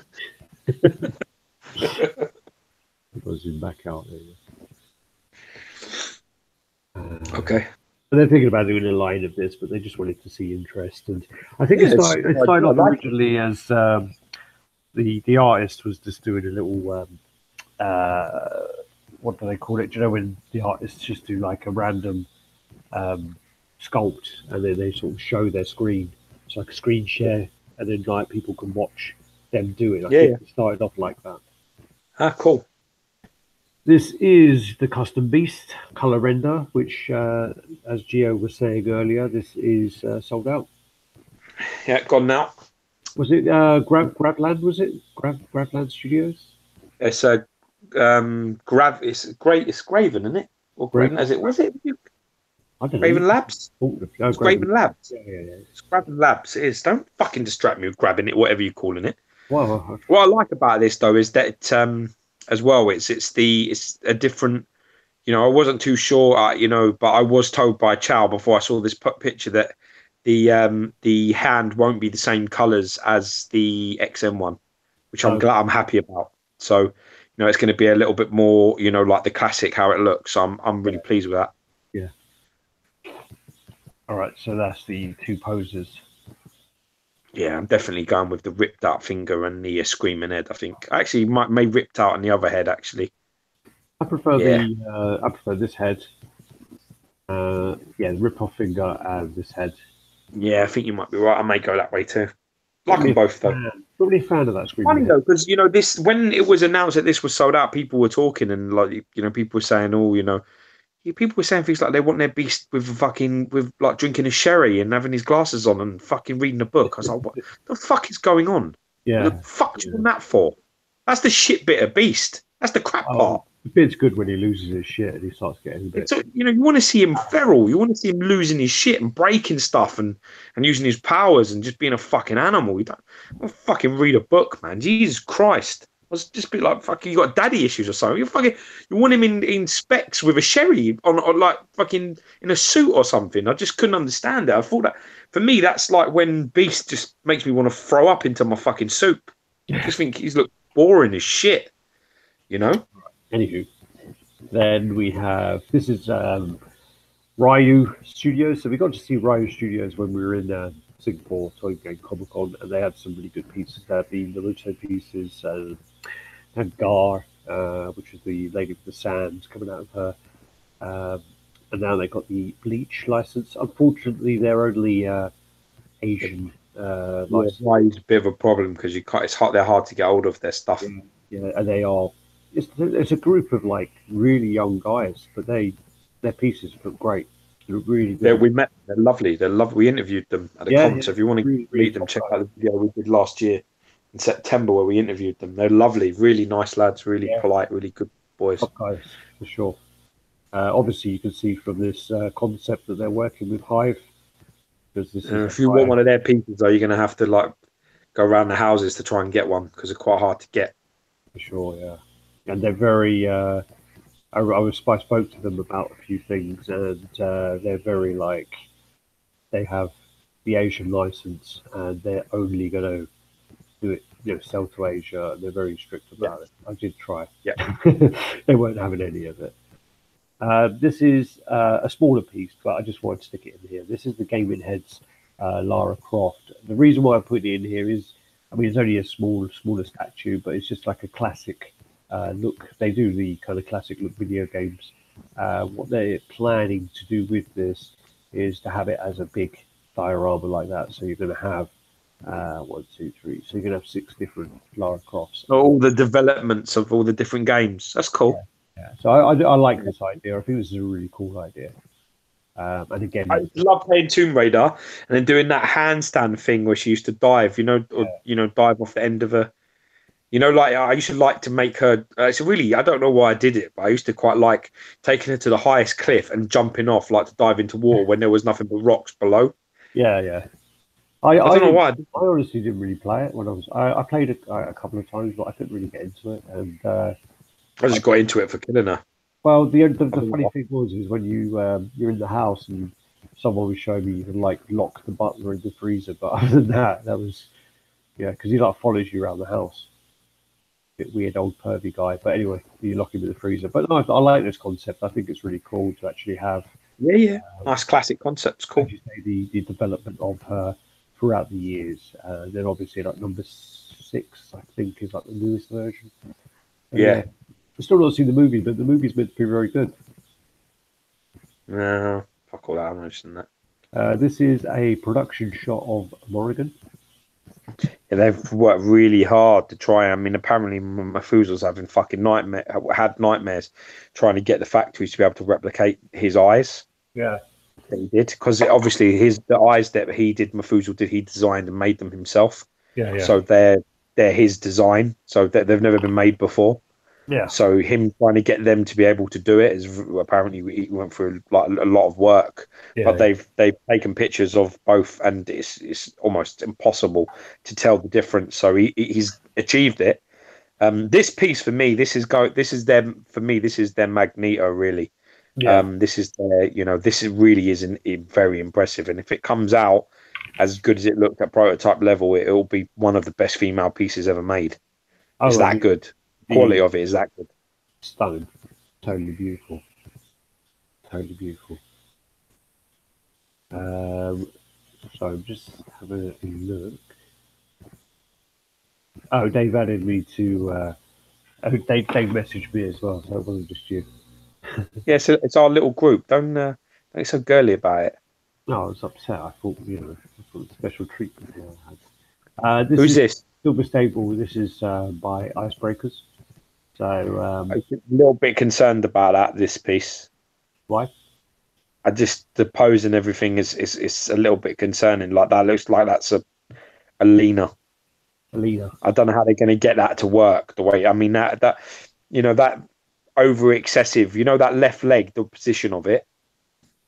I'll zoom back out there. Okay. And they're thinking about doing a line of this, but they just wanted to see interest. And I think Yeah, it's, it started I off like it. originally as the artist was just doing a little what do they call it? Do you know when the artists just do like a random um, sculpt and then they sort of show their screen? It's like a screen share, and then like people can watch them do it. I Yeah, think yeah. it started off like that. Ah, cool. This is the custom beast color render, which, as Gio was saying earlier, this is sold out. Yeah, gone now. Was it Grabland? Was it Grabland Studios? It's a grav. It's great. It's Graven, isn't it? Or Graven? As it was it? I don't Graven know. Labs. Oh, It's Graven Labs. yeah. It's Graven Labs. It is. Don't fucking distract me with grabbing it, whatever you're calling it. Well, What I like about this though is that as well, it's a different. You know, I wasn't too sure. You know, but I was told by Chow before I saw this picture that the hand won't be the same colours as the XM one, which I'm happy about. So, you know, it's going to be a little bit more, you know, like the classic how it looks. I'm really pleased with that. yeah. All right, so that's the two poses. Yeah, I'm definitely going with the ripped out finger and the screaming head. I think actually may ripped out on the other head actually. I prefer Yeah. I prefer this head. Yeah, the rip off finger and this head. Yeah, I think you might be right. I may go that way too. Like them both though. Probably a fan of that screen. Funny though, because you know this when it was announced that this was sold out, people were talking and like you know people were saying, oh, you know, people were saying things like they want their beast with like drinking a sherry and having his glasses on and fucking reading a book. I was like, what the fuck is going on? Yeah. What the fuck do you want that for? That's the shit bit of beast. That's the crap part. The bit's good when he loses his shit and he starts getting a bit. So, you know, you want to see him feral. You want to see him losing his shit and breaking stuff and using his powers and just being a fucking animal. You don't fucking read a book, man. Jesus Christ. I was just a bit like, fucking, you got daddy issues or something. You want him in specs with a sherry on like fucking in a suit or something. I just couldn't understand it. I thought that, for me, that's like when Beast just makes me want to throw up into my fucking soup. I just think he's look boring as shit, you know? Anywho, then we have, this is Ryu Studios. So we got to see Ryu Studios when we were in Singapore, Toy Game Comic Con, and they had some really good pieces there. The Naruto pieces, and Gar, which was the lady with the sands coming out of her. And now they got the Bleach license. Unfortunately, they're only Asian license. Ryu's a bit of a problem because they're hard to get hold of their stuff. Yeah, and they are. It's a group of like really young guys, but their pieces look great. They're really good. We met them. They're lovely. They're lovely. We interviewed them at a con. So if you want to meet them, check out the video we did last year in September where we interviewed them. They're lovely, really nice lads, really polite, really good boys. Top guys for sure. Obviously, you can see from this concept that they're working with Hive. Because if you want one of their pieces, though, you're going to have to like go around the houses to try and get one because they're quite hard to get. For sure, yeah. And they're very. I spoke to them about a few things, and they're very like. They have the Asian license, and they're only going to do it, you know, sell to Asia. And they're very strict about it. I did try. Yeah. They weren't having any of it. This is a smaller piece, but I just wanted to stick it in here. This is the Gaming Heads Lara Croft. The reason why I put it in here is, I mean, it's only a smaller statue, but it's just like a classic look. They do the kind of classic look video games. What they're planning to do with this is to have it as a big diorama like that. So you're going to have 1, 2, 3. So you're going to have 6 different Lara Crofts. All the developments of all the different games. That's cool. Yeah. So I like this idea. I think this is a really cool idea. And again, I love playing Tomb Raider and then doing that handstand thing where she used to dive, dive off the end of a, like I used to like to make her. It's really, I don't know why I did it, but I used to quite like taking her to the highest cliff and jumping off, like to dive into water when there was nothing but rocks below. Yeah. I don't know why. I honestly didn't really play it when I was. I played it a couple of times, but I couldn't really get into it, and I just got into it for killing her. Well, the funny thing is when you're in the house and someone was showing me you can like lock the butler in the freezer, but other than that was because he like follows you around the house. Bit weird old pervy guy, but anyway, you lock him in the freezer. But no, I like this concept. I think it's really cool to actually have Yeah. Nice classic concepts. As Cool. you say, the development of her throughout the years. Then obviously like number 6, I think, is like the newest version. Yeah. I've still not seen the movie, but the movie's meant to be very good. No, fuck all that. I'm not interested in that. This is a production shot of Morrigan. Yeah, they've worked really hard to try. I mean, apparently Mafuzo's having fucking had nightmares trying to get the factories to be able to replicate his eyes. Yeah. That he did, because obviously the eyes that he did, Mafuzo did, he designed and made them himself. Yeah. So they're his design. So they've never been made before. Yeah. So him trying to get them to be able to do it is apparently he went through like a lot of work. Yeah. But they've taken pictures of both, and it's almost impossible to tell the difference. So he's achieved it. This piece for me, this is their Magneto really. Yeah. This is their, this really is very impressive. And if it comes out as good as it looked at prototype level, it will be one of the best female pieces ever made. It's that good. Quality of it is that good. Stunning. Totally beautiful. Totally beautiful. So I'm just having a look. Oh, Dave added me to. Dave messaged me as well, so it wasn't just you. Yeah, so it's our little group. Don't be so girly about it. No, I was upset. I thought, special treatment here I had. Who's this? Silver Stable. This is by Icebreakers. So I'm a little bit concerned about this piece. Why? The pose and everything is a little bit concerning. Like that looks like that's a Lena. I don't know how they're going to get that to work the way. I mean that over excessive. That left leg, the position of it,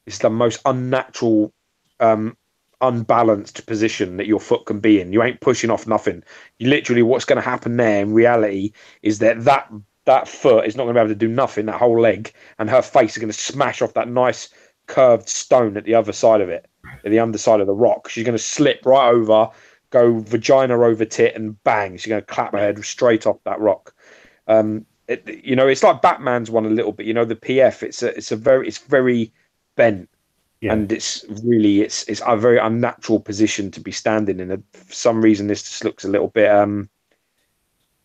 it's the most unnatural, unbalanced position that your foot can be in. You ain't pushing off nothing. You literally, what's going to happen there in reality is that foot is not going to be able to do nothing. That whole leg and her face is going to smash off that nice curved stone at the other side of it, at the underside of the rock. She's going to slip right over, go vagina over tit, and bang, she's going to clap her head straight off that rock. It's like Batman's one a little bit. The PF. It's very bent, and it's a very unnatural position to be standing in. For some reason, this just looks a little bit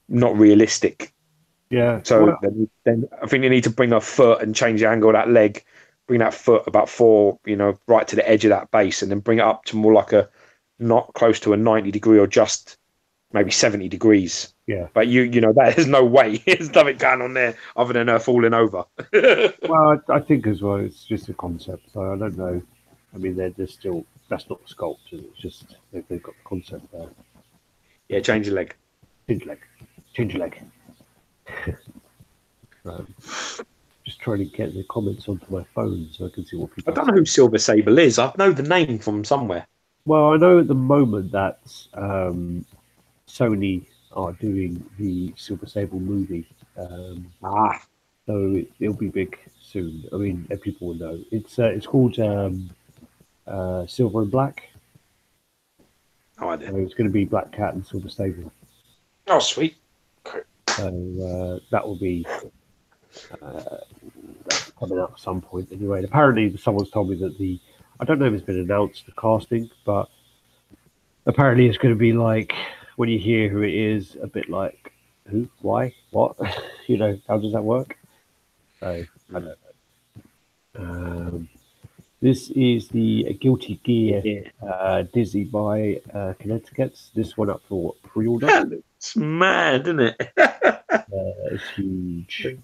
not realistic. Yeah. So then I think you need to bring her foot and change the angle of that leg. Bring that foot about right to the edge of that base, and then bring it up to more like not close to a 90 degree or just maybe 70 degrees. Yeah. But there's no way. There's nothing going on there other than her falling over. Well, I think as well, it's just a concept. So I don't know. I mean, they're still, that's not sculpted. It's just they've got the concept there. Yeah, change your leg. Change your leg. Just trying to get the comments onto my phone so I can see what people. I don't know who Silver Sable is. I know the name from somewhere. Well, I know at the moment that Sony are doing the Silver Sable movie. So it'll be big soon. I mean, people will know. It's called Silver and Black. Oh, I did. So it's going to be Black Cat and Silver Sable. Oh, sweet. So that will be that's coming out at some point anyway. And apparently, someone's told me that I don't know if it's been announced, the casting, but apparently it's going to be like, when you hear who it is, a bit like, who, why, what? How does that work? So, I don't know. This is the Guilty Gear Dizzy by Connecticut. This one up for pre-order. That looks mad, isn't it? It's huge. It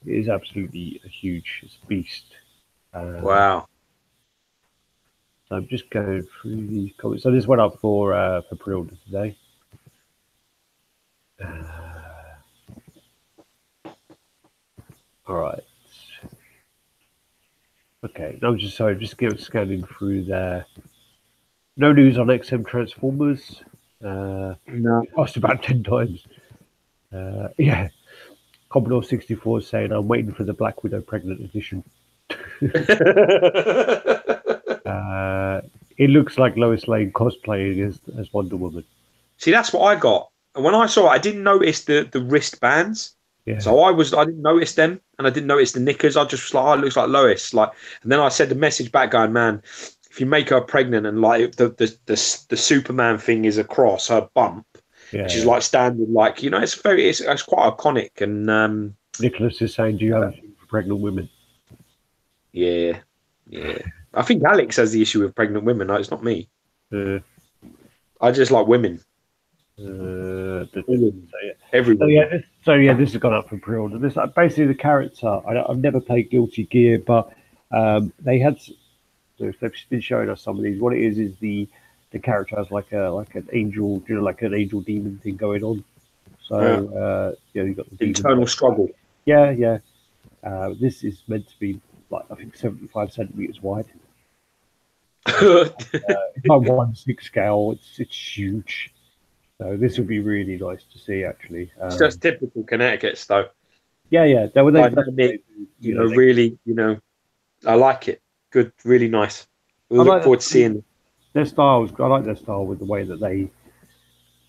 is absolutely huge. It's a beast. Wow. So I'm just going through these comments. So this went up for pre-order today. All right. Okay. No, just scanning through there. No news on XM Transformers. No. Asked about 10 times. Yeah. Commodore 64 saying, I'm waiting for the Black Widow Pregnant Edition. It looks like Lois Lane cosplaying as Wonder Woman. See, that's what I got. And when I saw it, I didn't notice the wristbands. Yeah. So I didn't notice them, and I didn't notice the knickers. I just was like, oh, it looks like Lois. Like, and then I said the message back, going, man, if you make her pregnant and like the Superman thing is across her bump, Yeah. and she's like standing, like, you know, it's quite iconic. And Nicholas is saying, "Do you have a thing for pregnant women?" yeah, yeah. I think Alex has the issue with pregnant women. No, it's not me. I just like women. Everyone. So this has gone up for pre-order. This basically the character. I've never played Guilty Gear, but they had. They've been showing us some of these. What it is the character has like an angel, you know, like an angel demon thing going on. So you got the internal struggle. Yeah, yeah. This is meant to be like I think 75 centimeters wide. It's like 1/6 scale. It's huge. So this would be really nice to see, actually. It's just typical Connecticut stuff. Yeah, yeah. Really, I like it. Good, really nice. We look forward to seeing their styles. I like their style with the way that they,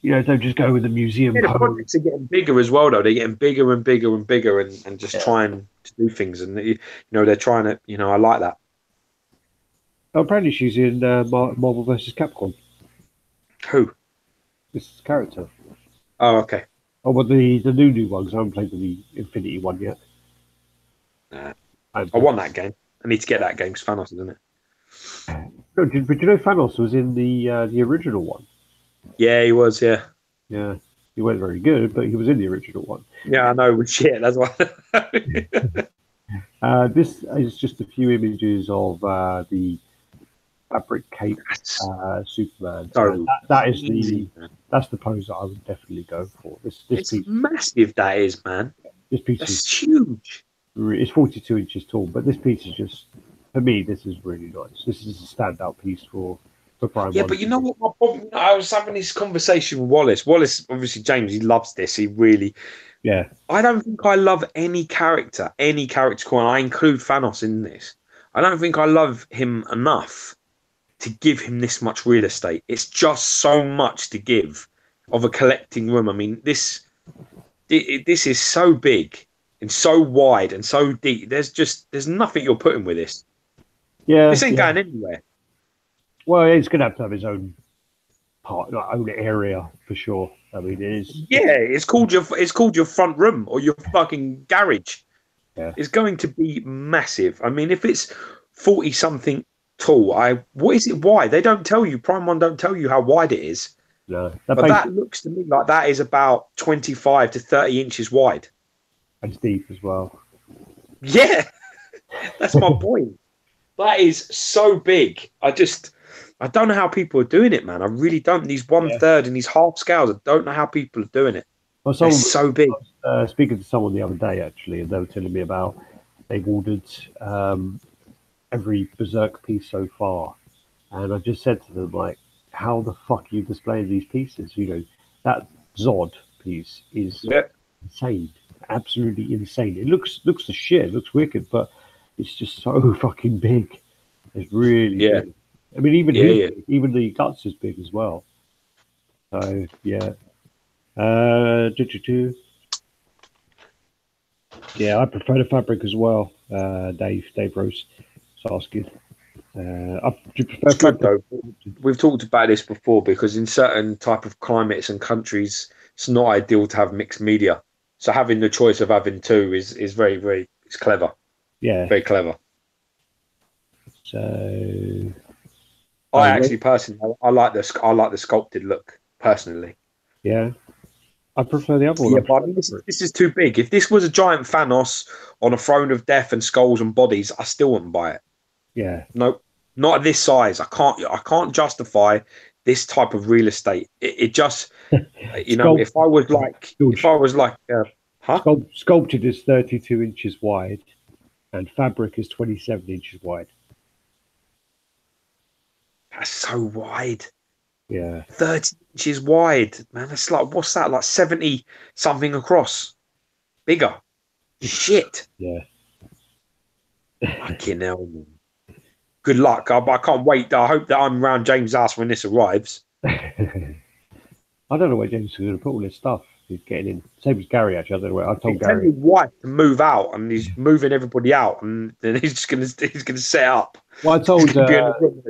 don't just go with the museum. Yeah, the projects are getting bigger as well, though. They're getting bigger and bigger and bigger, and just trying to do things. And they're trying to. I like that. Oh, apparently she's in Marvel vs. Capcom. Who? This character. Oh, okay. Oh, but the new ones. I haven't played the Infinity one yet. Nah. I want that game. I need to get that game because Thanos is in it. No, but you know Thanos was in the original one? Yeah, he was, yeah. Yeah. He wasn't very good, but he was in the original one. Yeah, I know. Shit, that's why. This is just a few images of the fabric cape Superman. So that's the pose that I would definitely go for. This it's piece, massive, that is, man. This piece is huge. It's 42 inches tall, but this piece is just, for me, this is really nice. This is a standout piece for Prime. Yeah, but you know what my problem? I was having this conversation with Wallace. Wallace, obviously, James, he loves this. He really. Yeah. I don't think I love any character corner. I include Thanos in this. I don't think I love him enough to give him this much real estate. It's just so much to give of a collecting room. I mean, this is so big and so wide and so deep. There's nothing you're putting with this. Yeah, this ain't going anywhere. Well, he's going to have his own part, own area for sure. I mean, it is. Yeah, it's called your front room or your fucking garage. Yeah. It's going to be massive. I mean, if it's 40 something tall, what is it wide? They don't tell you. Prime One don't tell you how wide it is. No, that looks to me like that is about 25 to 30 inches wide. And deep as well. Yeah, that's my point. That is so big. I don't know how people are doing it, man. I really don't. These 1/3 and these half scales, I don't know how people are doing it. Well, it's so big. I was speaking to someone the other day, actually, and they were telling me about they've ordered every Berserk piece so far. And I just said to them, like, how the fuck are you displaying these pieces? That Zod piece is insane. Absolutely insane. It looks the shit. It looks wicked, but it's just so fucking big. It's really big. I mean, even the guts is big as well. So yeah. Yeah, I prefer the fabric as well. Dave Rose is asking. Do you prefer fabric? Though. We've talked about this before because in certain type of climates and countries, it's not ideal to have mixed media. So having the choice of having two is very, very, it's clever. Yeah, very clever. So, I actually personally, I like the sculpted look personally. Yeah, I prefer the other one. Yeah, but I mean, this is too big. If this was a giant Thanos on a throne of death and skulls and bodies, I still wouldn't buy it. Yeah, nope, not at this size. I can't justify this type of real estate. It just, if I was like, sculpted is 32 inches wide, and fabric is 27 inches wide. That's so wide. Yeah, 30 inches wide, man. That's like, what's that? Like 70 something across. Bigger. Shit. Yeah. Fucking hell, man. Good luck. I can't wait. I hope that I'm around James' house when this arrives. I don't know where James is going to put all this stuff. He's getting in. Same as Gary, actually. I don't know where. I told He's telling Gary. his wife to move out, and he's moving everybody out, and then he's just gonna set up. Well, I told. Be in the room.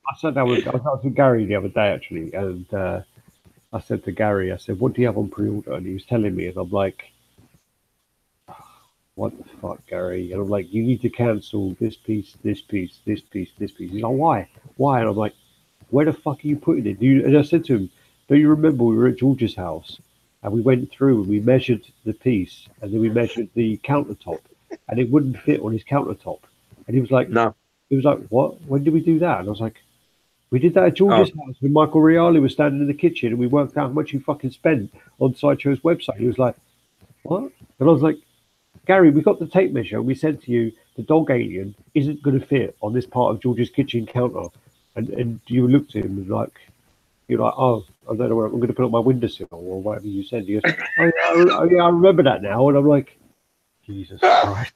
I sat down with. I was with Gary the other day, actually, and I said to Gary, I said, "What do you have on pre-order?" And he was telling me, and I'm like, "What the fuck, Gary?" And I'm like, "You need to cancel this piece, this piece, this piece, this piece." He's like, "Why? Why?" And I'm like, "Where the fuck are you putting it?" And I said to him, "Don't you remember we were at George's house and we went through and we measured the piece and then we measured the countertop and it wouldn't fit on his countertop?" And he was like, No. He was like, "What? When did we do that?" And I was like, "We did that at George's house when Michael Reale was standing in the kitchen and we worked out how much you fucking spent on Sideshow's website." He was like, "What?" And I was like, "Gary, we got the tape measure and we said to you the dog alien isn't going to fit on this part of George's kitchen counter." And you looked at him and like, you're like, "Oh, I don't know where I'm going to put it on my windowsill," or whatever you said. He goes, yeah, I remember that now." And I'm like, Jesus Christ.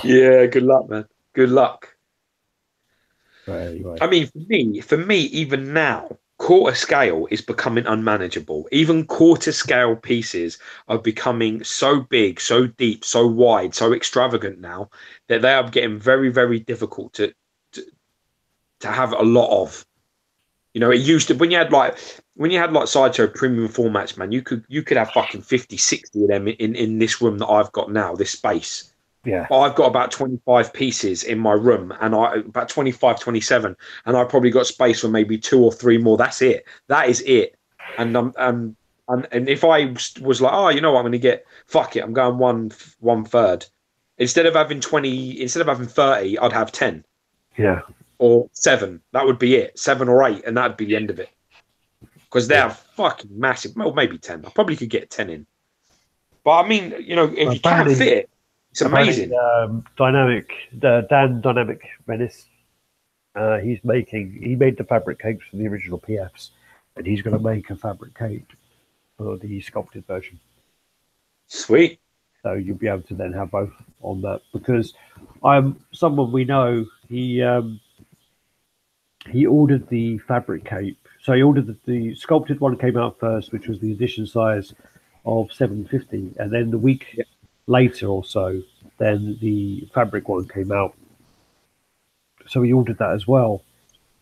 Yeah, good luck, man. Good luck. But anyway. I mean, for me, even now, quarter scale is becoming unmanageable. Even quarter scale pieces are becoming so big, so deep, so wide, so extravagant now that they are getting very, very difficult to have a lot of. You know, it used to when you had like Sideshow premium formats, man, you could have fucking 50, 60 of them in this room that I've got now, this space. Yeah. But I've got about 25 pieces in my room, and about 25, 27, and I probably got space for maybe 2 or 3 more. That's it. That is it. And if I was like, "Oh, you know what, I'm going to get, fuck it, I'm going one third." Instead of having 30, I'd have 10. Yeah. Or 7. That would be it. 7 or 8, and that'd be the end of it. Because they're fucking massive. Well, maybe 10. I probably could get 10 in. But I mean, you know, if you can't fit it, it's amazing. Dan Dynamic Menace. He made the fabric capes for the original PFs, and he's going to make a fabric cape for the sculpted version. Sweet. So you'll be able to then have both on that, because someone we know, he ordered the fabric cape. So he ordered the sculpted one came out first, which was the edition size of 750, and then the week later or so, then the fabric one came out. So he ordered that as well,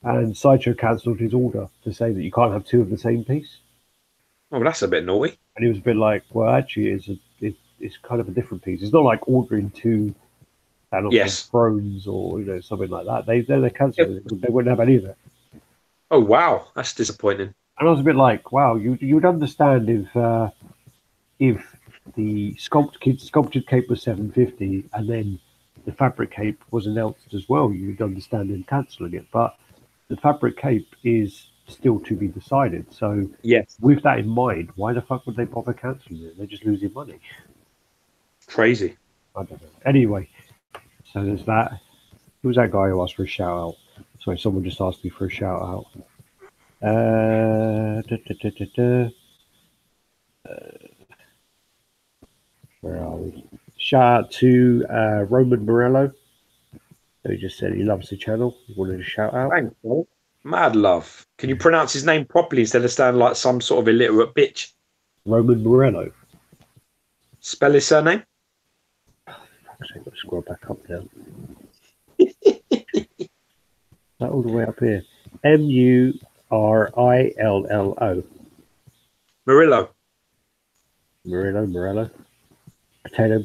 and Sideshow cancelled his order to say that you can't have 2 of the same piece. Oh, well, that's a bit naughty. And he was a bit like, "Well, actually, it's kind of a different piece. It's not like ordering 2 Thrones or something like that. They cancelled it. They wouldn't have any of it." Oh wow, that's disappointing. And I was a bit like, "Wow, you would understand if the sculpted cape was 750 and then the fabric cape was announced as well. You'd understand them cancelling it, but the fabric cape is still to be decided. So yes, with that in mind, why the fuck would they bother cancelling it? They're just losing money. Crazy. I don't know. Anyway, so there's that. Who was that guy who asked for a shout out? Sorry, someone just asked me for a shout out. Where are we? Shout out to Roman Morello, who just said he loves the channel. He wanted a shout out. Thanks, bro. Mad love. Can you pronounce his name properly instead of sounding like some sort of illiterate bitch? Roman Morello. Spell his surname. Actually, I've got to scroll back up now. That all the way up here. Murillo. Morello. Potato.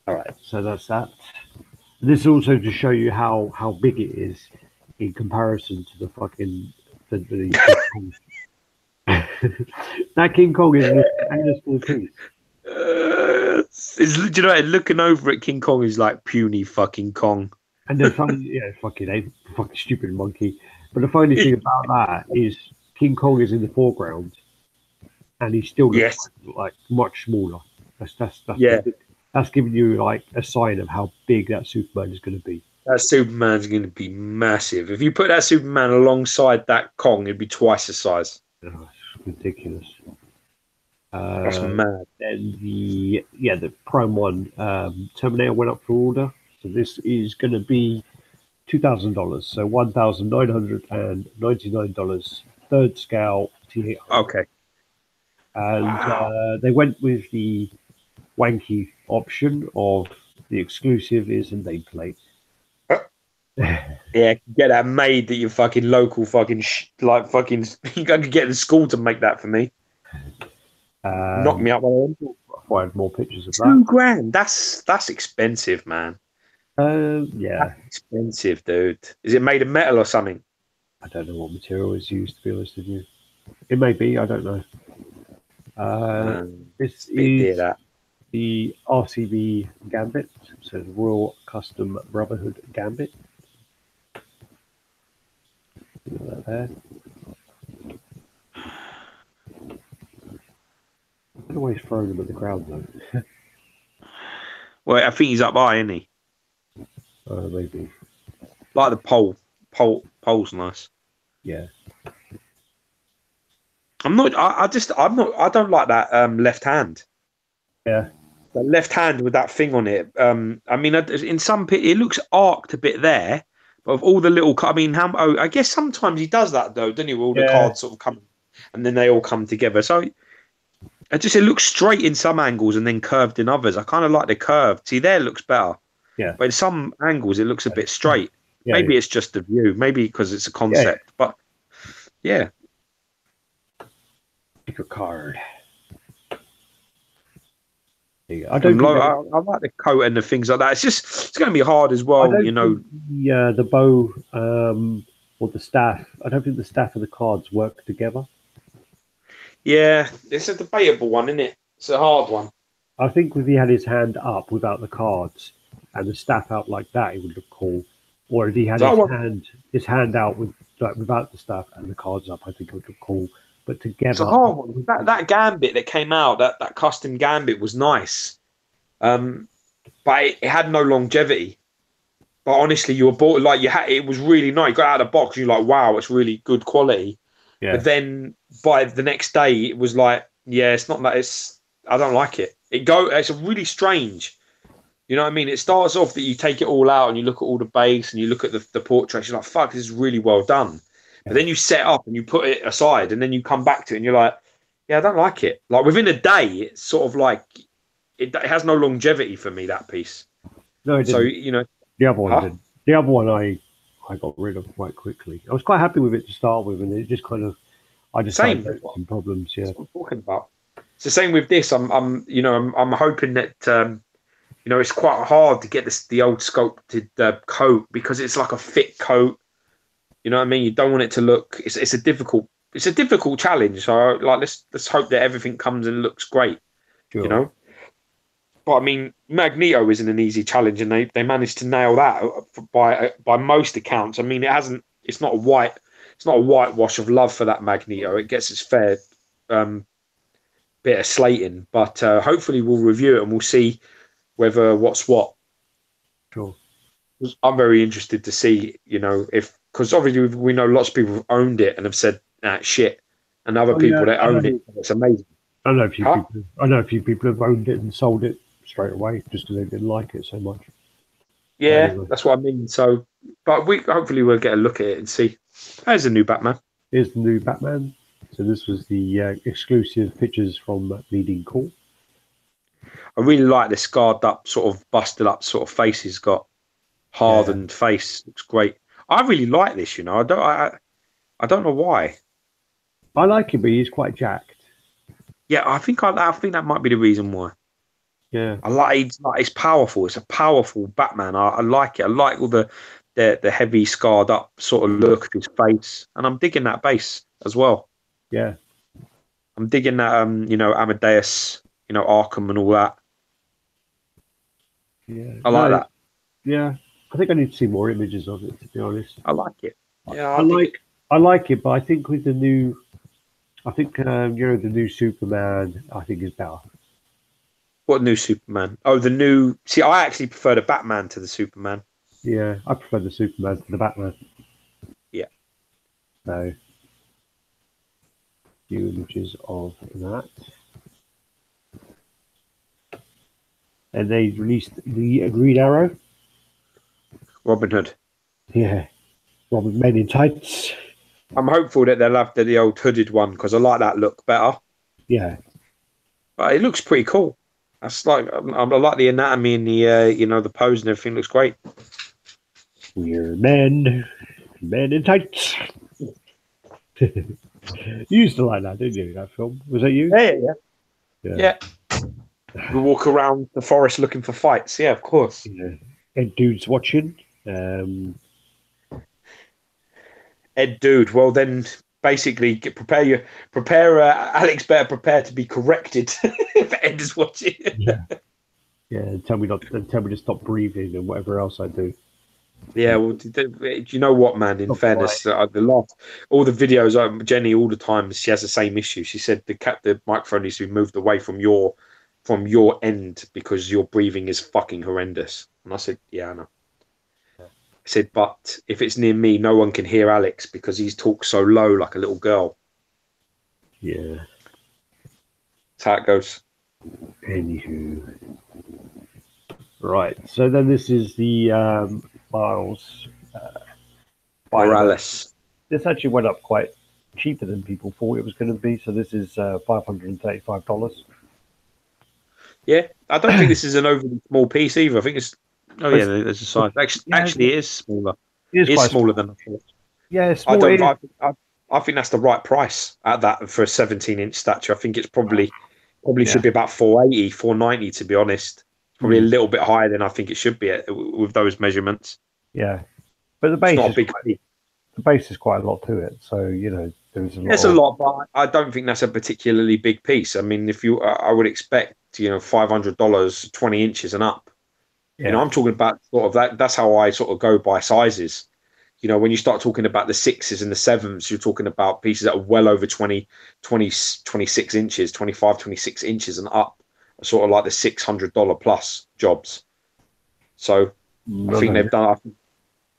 All right, so that's that. This is also to show you how big it is in comparison to the fucking that King Kong is a small piece. Do you know, looking over at King Kong is like puny fucking Kong. And the funny, fucking stupid monkey. But the funny thing about that is King Kong is in the foreground, and he still looks like much smaller. That's giving you like a sign of how big that Superman is going to be. That Superman's going to be massive. If you put that Superman alongside that Kong, it'd be twice the size. Oh, it's ridiculous. That's mad. Then the Prime one, Terminator went up for order. So this is going to be $2,000. So $1,999. Third scale T800. Okay. And Wow. they went with the wanky option of the exclusive is a nameplate. Yeah, get that made that your fucking local fucking like fucking you got to get the school to make that for me. Knock me up my head. I had more pictures of that. $2,000. That's expensive, man. Yeah. That's expensive, dude. Is it made of metal or something? I don't know what material is used, to be honest with you. It may be, I don't know. This is the RCB Gambit, so the Royal Custom Brotherhood Gambit. Look at that there. I don't know why he's throwing them at the ground though. Well, I think he's up high, isn't he? Maybe. Like the pole. Pole's nice. Yeah. I don't like that left hand. Yeah. The left hand with that thing on it. I mean, in some it looks arced a bit there, but of all the little, I mean, I guess sometimes he does that though, doesn't he? Where all the cards sort of come, and then they all come together. So it looks straight in some angles and then curved in others. I kind of like the curve. See, there it looks better. Yeah. But in some angles, it looks a bit straight. Yeah, maybe it's just the view. Maybe because it's a concept. But yeah. Pick a card. I like the coat and the things like that. It's going to be hard as well, you know. The bow or the staff. I don't think the staff and the cards work together. Yeah, it's a debatable one, isn't it? It's a hard one. I think if he had his hand up without the cards and the staff out like that, it would look cool. Or if he had his hand out with without the staff and the cards up, I think it would look cool. But together, it's a hard one. That Gambit that came out, that custom Gambit was nice, but it had no longevity. But honestly, you were bought it was really nice. You got out of the box, and you're like, wow, it's really good quality. Yeah. But then by the next day, it was like, yeah, it's not that. I don't like it. It's really strange. You know what I mean? It starts off that you take it all out and you look at all the base and you look at the portraits. You're like, fuck, this is really well done. But then you set up and you put it aside and then you come back to it and you're like, yeah, I don't like it. Like within a day, it's sort of like it has no longevity for me, that piece. No, it didn't. So, you know, the other one did. The other one I got rid of quite quickly. I was quite happy with it to start with, and it just kind of I just had some problems. Yeah, that's what I'm talking about. It's the same with this. I'm hoping that you know, it's quite hard to get the old sculpted coat because it's like a thick coat. You know what I mean? You don't want it to look. It's a difficult challenge. So like let's hope that everything comes and looks great. Sure. You know. But I mean, Magneto isn't an easy challenge, and they managed to nail that by most accounts. I mean, it's not a whitewash of love for that Magneto. It gets its fair bit of slating, but hopefully we'll review it and we'll see whether what's what. Sure. I'm very interested to see, you know, because obviously we know lots of people have owned it and have said shit, and other people that own it, it's amazing. I know a few people have owned it and sold it straight away just because they didn't like it so much. Yeah, anyway. That's what I mean. So, but hopefully we'll get a look at it and see. There's a new Batman. Here's the new Batman. So this was the exclusive pictures from Bleeding Cool. I really like the scarred up, sort of busted up sort of face he's got. Hardened face. Looks great. I really like this, you know. I don't know why. I like him, but he's quite jacked. Yeah, I think that might be the reason why. Yeah. It's powerful. It's a powerful Batman. I like it. I like all the heavy scarred up sort of look of his face. And I'm digging that base as well. Yeah. I'm digging that you know, Amadeus, you know, Arkham and all that. Yeah. I like that. Yeah. I think I need to see more images of it, to be honest. I like it. Yeah, I like it, but I think with the new, you know, the new Superman, I think is better. What new Superman? Oh, the new. See, I actually prefer the Batman to the Superman. Yeah, I prefer the Superman to the Batman. Yeah. So, few images of that. And they released the Green Arrow. Robin Hood. Yeah. Robin Men in Tights. I'm hopeful that they'll have the old hooded one because I like that look better. Yeah. But it looks pretty cool. That's like I like the anatomy and the the pose and everything looks great. We're men in tights. You used to like that, didn't you? That film, was that you? Yeah. We walk around the forest looking for fights. Yeah, of course. Yeah. Ed Dude's watching. Ed Dude. Well, then basically prepare. Alex better prepare to be corrected if Ed is watching. Yeah. Tell me to stop breathing and whatever else I do. Yeah, well, do you know what, man? In fairness, all the videos, Jenny, all the time, she has the same issue. She said the microphone needs to be moved away from your end because your breathing is fucking horrendous. And I said, yeah, I know. I said, but if it's near me, no one can hear Alex because he talks so low like a little girl. Yeah. That's how it goes. Anywho. Right. So then this is the Miles Morales. This actually went up quite cheaper than people thought it was going to be. So this is $535. Yeah, I don't think this is an overly small piece either. I think it's. Oh yeah, there's a size. Actually, it is smaller. It is smaller than I thought. Yeah, it's small. I think that's the right price at that for a 17-inch statue. I think it's probably should be about 480, 490 to be honest. Probably a little bit higher than I think it should be with those measurements. Yeah, but the base it's not a big piece. The base is quite a lot to it. So there's a lot. There's a lot, but I don't think that's a particularly big piece. I mean, I would expect $500, 20 inches and up. Yeah. I'm talking about sort of that. That's how I sort of go by sizes. When you start talking about the 6s and the 7s, you're talking about pieces that are well over 20, 26 inches, 25, 26 inches and up, sort of like the $600 plus jobs. So I think they've done.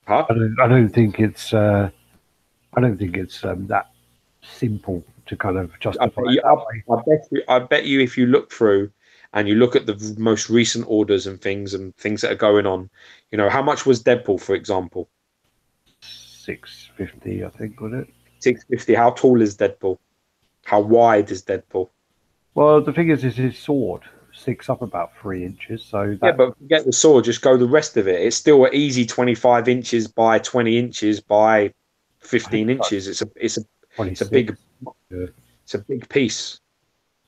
Huh? I don't think it's that simple to kind of justify. I bet you if you look through and you look at the most recent orders and things that are going on, how much was Deadpool, for example? $650, I think, wasn't it? $650. How tall is Deadpool? How wide is Deadpool? Well, the thing is his sword sticks up about 3 inches. So yeah, but forget the sword. Just go the rest of it. It's still an easy 25 inches by 20 inches by 15 inches. It's a big piece.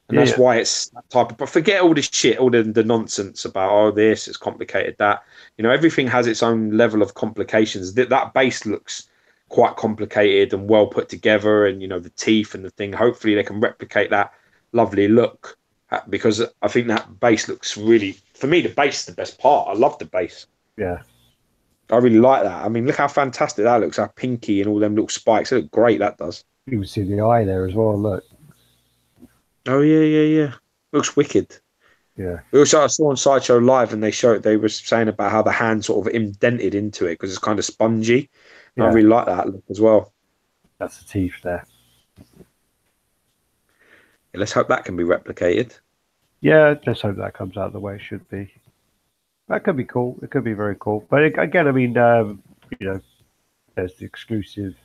And that's why it's that type of. But forget all this shit, all the nonsense about this, it's complicated. That everything has its own level of complications. That base looks quite complicated and well put together, and the teeth and the thing. Hopefully, they can replicate that lovely look because I think that base looks really. For me, the base is the best part. I love the base. Yeah, I really like that. I mean, look how fantastic that looks. How pinky and all them little spikes. It look great. That does. You can see the eye there as well. Look. Oh yeah. Looks wicked. Yeah. We also saw on Sideshow Live, and they were saying about how the hand sort of indented into it because it's kind of spongy. Yeah. I really like that look as well. That's the teeth there. Yeah, let's hope that can be replicated. Yeah, let's hope that comes out the way it should be. That could be cool. It could be very cool. But again, I mean, there's the exclusive.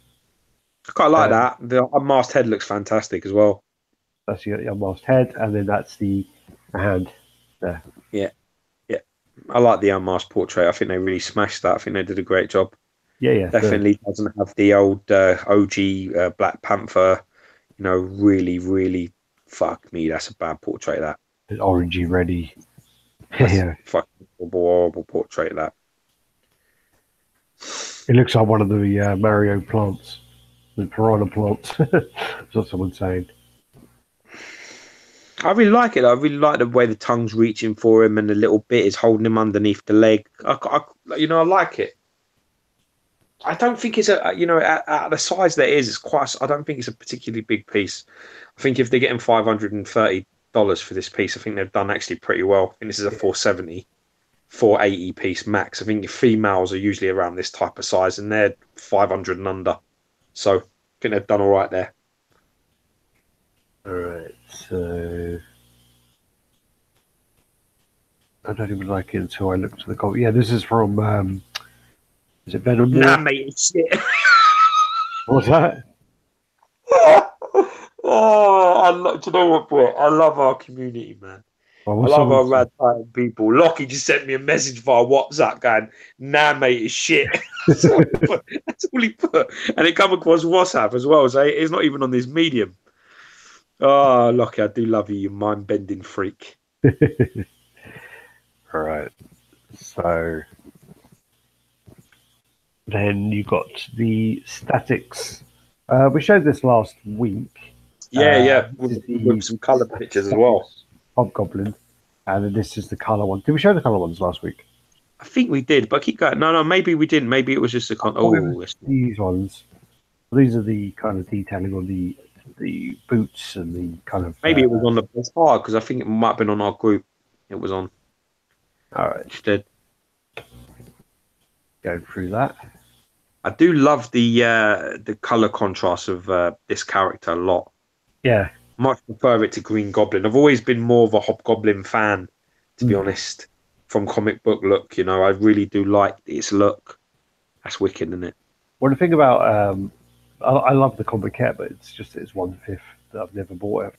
I quite like that. The unmasked head looks fantastic as well. That's the unmasked head, and then that's the hand there. Yeah. I like the unmasked portrait. I think they really smashed that. I think they did a great job. Yeah. Definitely doesn't have the old OG Black Panther. Really, really, fuck me. That's a bad portrait. That the orangey ready. Yeah, fucking horrible portrait. That it looks like one of the Mario plants, the piranha plants. That's what someone's saying. I really like it. I really like the way the tongue's reaching for him and the little bit is holding him underneath the leg. I like it. I don't think it's at the size that it is, it's quite. I don't think it's a particularly big piece. I think if they're getting $530 for this piece, I think they've done actually pretty well. I think this is a 470, 480 piece max. I think females are usually around this type of size, and they're 500 and under. So I think they've done all right there. All right, so I don't even like it until I look to the comment. Yeah, this is from Is it Venom? Nah, mate, it's shit. What's that? Do you know what, bro? I love our community, man. Oh, I love our Rad Titan people. Lockie just sent me a message via WhatsApp going, nah, mate, it's shit. That's all he put. That's all he put. And it come across WhatsApp as well, so it's not even on this medium. Oh, Lockie, I do love you, you mind-bending freak. All right. So then you got the statics. We showed this last week. Yeah, with some colour pictures as well. Hobgoblin, and then this is the colour one. Did we show the colour ones last week? I think we did, but keep going. No, maybe we didn't. Maybe it was just These ones. These are the kind of detailing on the boots and the kind of. Maybe it was on the best hard because I think it might have been on our group. It was on. All right. Instead. Go through that. I do love the color contrast of this character a lot. Yeah. Much prefer it to Green Goblin. I've always been more of a Hobgoblin fan, to be honest. From comic book look, you know, I really do like its look. That's wicked, isn't it? Well, the thing about I love the comic cat, but it's 1/5 that I've never bought it.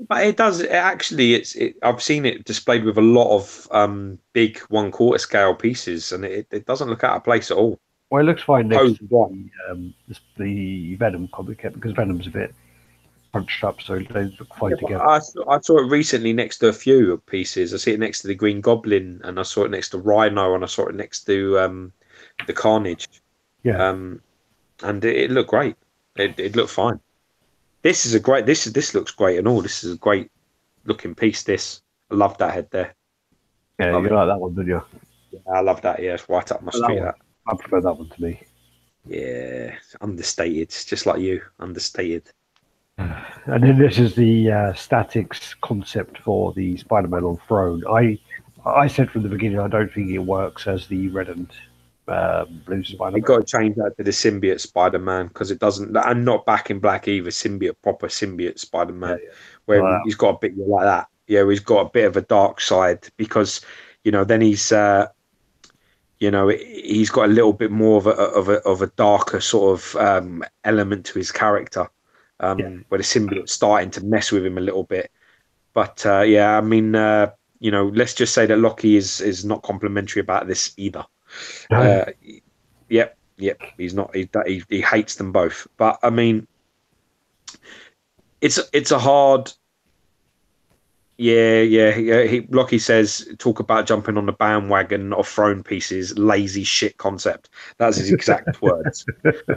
But it does. I've seen it displayed with a lot of big 1/4 scale pieces, and it doesn't look out of place at all. Well, it looks fine next to the Venom comic cat because Venom's a bit crunched up, so they look fine together. I saw it recently next to a few pieces. I see it next to the Green Goblin, and I saw it next to Rhino, and I saw it next to the Carnage. Yeah, and it looked great. It looked fine. This looks great and all. This is a great looking piece. I love that head there. Yeah, you like that one, don't you? Yeah, I love that. Yeah, it's right up my street. I prefer that one to me. Yeah, it's understated. It's just like you, understated. And then this is the statics concept for the Spider-Man on Throne. I said from the beginning I don't think it works as the red and blue Spider-Man. You've got to change that to the Symbiote Spider-Man because it doesn't, and not Back in Black either. Proper Symbiote Spider-Man, where he's got a bit like that. Yeah, he's got a bit of a dark side because then he's he's got a little bit more of a darker sort of element to his character. Where the symbiote's starting to mess with him a little bit. But I mean, let's just say that Lockie is not complimentary about this either. No. Yep, he's not. He hates them both. But I mean, it's a hard. Lockie says, talk about jumping on the bandwagon of Throne pieces, lazy shit concept. That's his exact words.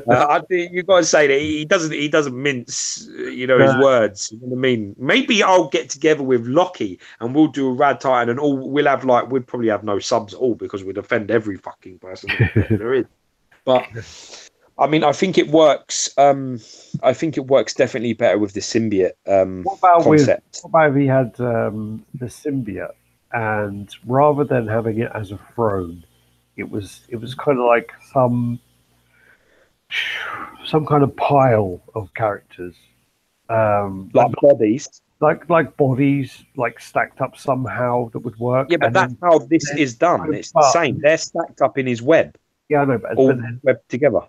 I think you got to say that he doesn't mince, his words. You know what I mean? Maybe I'll get together with Lockie and we'll do a Rad Titan and all. We'd probably have no subs at all because we'd offend every fucking person there is. But I mean, I think it works. I think it works definitely better with the symbiote concept. What about if he had the symbiote, and rather than having it as a throne, it was kind of like some kind of pile of characters, like bodies, like bodies, like stacked up somehow that would work. Yeah, but that's how this is done. It's the same. They're stacked up in his web. Yeah, I know, but then, webbed together.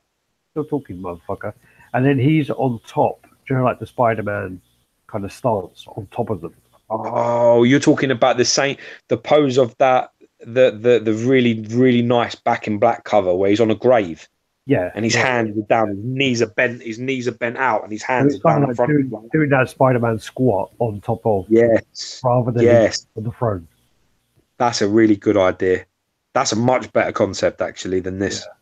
Still talking, motherfucker. And then he's on top, like the Spider-Man kind of stance on top of them. Oh, you're talking about the pose of that, the really, really nice Back in Black cover where he's on a grave. Yeah. And his hands are down, his knees are bent out, and his hands are down in front of doing that Spider-Man squat on top of. Yes. Rather than on the throne. That's a really good idea. That's a much better concept, actually, than this. Yeah.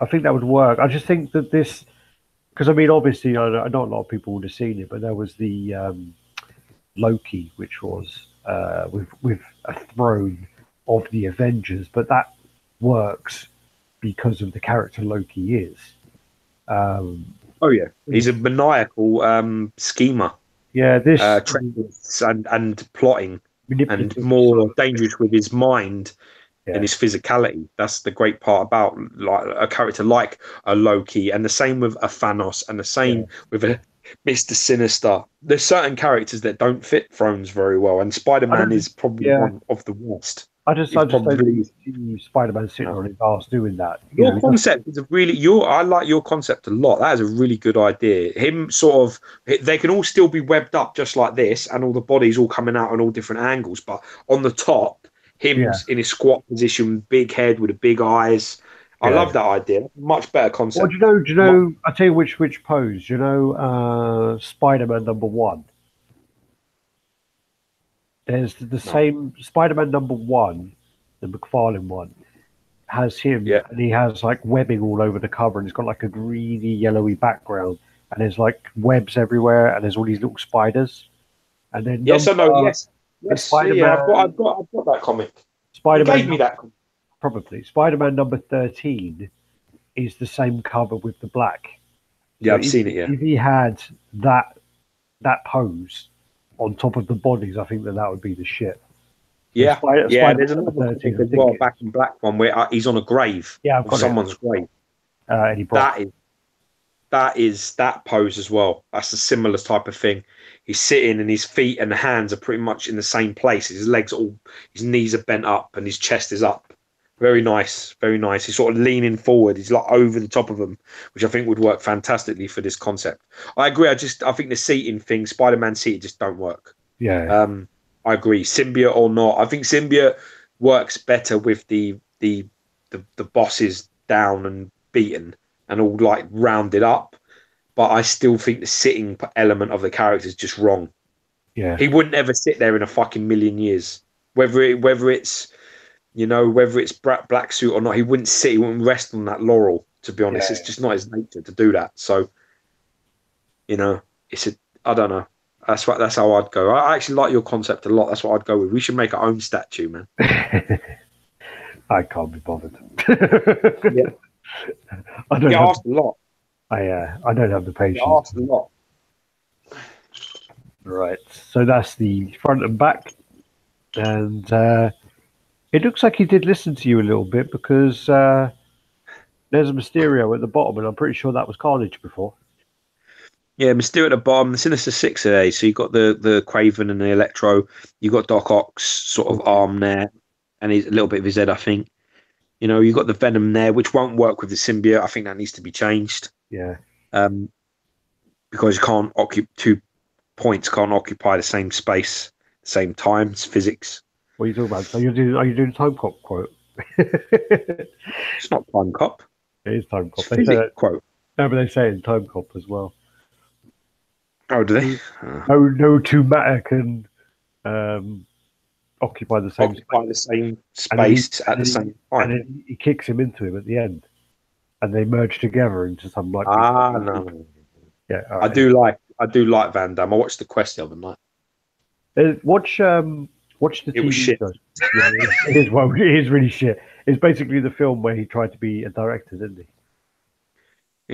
I think that would work. I just think that this, because I mean, obviously, I know a lot of people would have seen it, but there was the Loki, which was with a throne of the Avengers, but that works because of the character Loki is. He's a maniacal schemer. Yeah, this and plotting, and more dangerous with his mind. And his physicality. That's the great part about like a character like a Loki, and the same with a Thanos, and the same with a Mr. Sinister. There's certain characters that don't fit thrones very well, and Spider-Man is probably one of the worst. I just is don't probably see Spider-Man sitting on his ass doing that. your concept is a really I like your concept a lot. That is a really good idea. Him sort of they can all still be webbed up just like this, and all the bodies all coming out on all different angles. But on the top, him's in his squat position, big head with the big eyes. I love that idea. Much better concept. Well, do you know? I'll tell you which pose. You know, Spider-Man #1. There's the same Spider-Man #1, the McFarlane one, has him, and he has like webbing all over the cover, and he's got like a greeny, yellowy background, and there's like webs everywhere, and there's all these little spiders. And then yes, Spider-Man, I've got that comic. Spider-Man gave me that. Probably Spider-Man #13 is the same cover with the black. Yeah, I've seen it. Yeah, if he had that pose on top of the bodies, I think that would be the shit. Yeah, there's another one as well, back in black one where he's on a grave. Yeah, I've got someone's grave. And that pose as well. That's a similar type of thing. He's sitting and his feet and hands are pretty much in the same place. His legs his knees are bent up and his chest is up. Very nice, very nice. He's sort of leaning forward. He's like over the top of them, which I think would work fantastically for this concept. I agree. I think the seating thing, Spider-Man seating, just don't work. Yeah. I agree. Symbiote or not, I think Symbiote works better with the bosses down and beaten and all like rounded up. But I still think the sitting element of the character is just wrong. Yeah. He wouldn't ever sit there in a fucking million years. Whether it's black suit or not, he wouldn't rest on that laurel, to be honest. It's just not his nature to do that. So, I don't know. That's how I'd go. I actually like your concept a lot. That's what I'd go with. We should make our own statue, man. I can't be bothered. Yeah. I don't asked a lot. I don't have the patience. I asked a lot. Right. So that's the front and back. And it looks like he did listen to you a little bit, because there's a Mysterio at the bottom, and I'm pretty sure that was Carnage before. Yeah, Mysterio at the bottom, the Sinister Six today. So you got the Craven and the Electro. You got Doc Ock's sort of arm there, and he's a little bit of his head, I think. You got the Venom there, which won't work with the symbiote. I think that needs to be changed. Yeah. Because you can't 2 points can't occupy the same space, same time. It's physics. What are you talking about? So are you doing Time Cop quote? It's not Time Cop. It is Time Cop. They say that quote. No, but they say it in Time Cop as well. Oh, do they? No two matter can occupy the same space at the same time. And then he kicks him into him at the end, and they merge together into some like. No. Yeah, right. I do like Van Damme. I watched The Quest the other night. Watch the TV show. Yeah, it is. Well, it is really shit. It's basically the film where he tried to be a director, didn't he?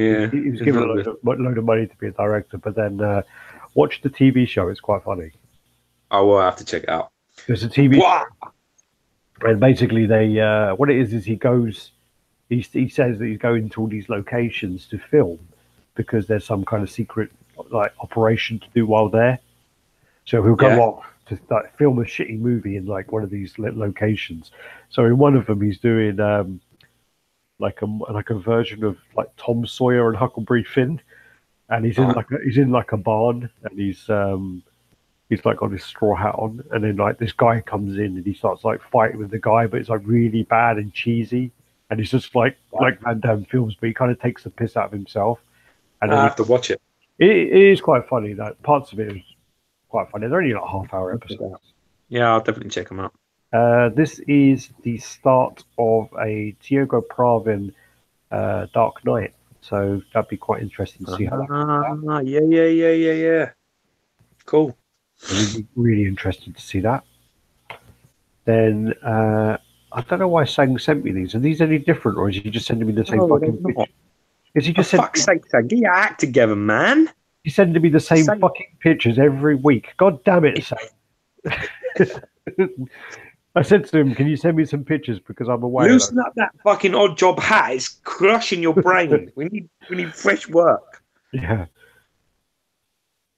Yeah, he was given a load of money to be a director, but then watch the TV show. It's quite funny. I will have to check it out. There's a TV show, and basically they what it is he goes. He says that he's going to all these locations to film because there's some kind of secret like operation to do while there. So he'll go off to film a shitty movie in like one of these locations. So in one of them, he's doing like a version of like Tom Sawyer and Huckleberry Finn, and he's in like a barn, and he's like got his straw hat on, and then like this guy comes in and he starts like fighting with the guy, but it's like really bad and cheesy, and he's just like Van Damme films, but he kind of takes the piss out of himself. And I have to watch it. It is quite funny. That parts of it is quite funny. They're only like half-hour episodes. Yeah, I'll definitely check them out. This is the start of a Tiago Pravin Dark Knight, so that'd be quite interesting to see how that. Yeah. Cool. Really interested to see that. Then I don't know why Sang sent me these. Are these any different, or is he just sending me the same fucking picture? Is he just for fuck's sake, Sang, get your act together, man? He's sending me the same fucking pictures every week. God damn it, Sang. I said to him, "Can you send me some pictures because I'm away." Loosen up that fucking odd job hat. It's crushing your brain. we need fresh work. Yeah.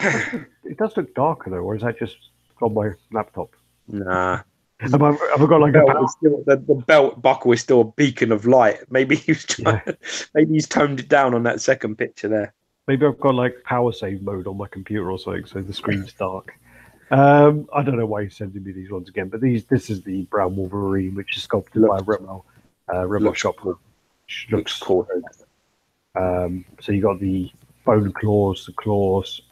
It does look darker though, or is that just on my laptop? Nah, Have I got like a Belt is still, the belt buckle is still a beacon of light. Maybe yeah. maybe he's toned it down on that second picture there. Maybe I've got like power save mode on my computer or something, so the screen's dark. I don't know why he's sending me these ones again, but this is the brown Wolverine, which is sculpted by Rebel Shop, Cool. which Looks looks cool. So you got the bone claws,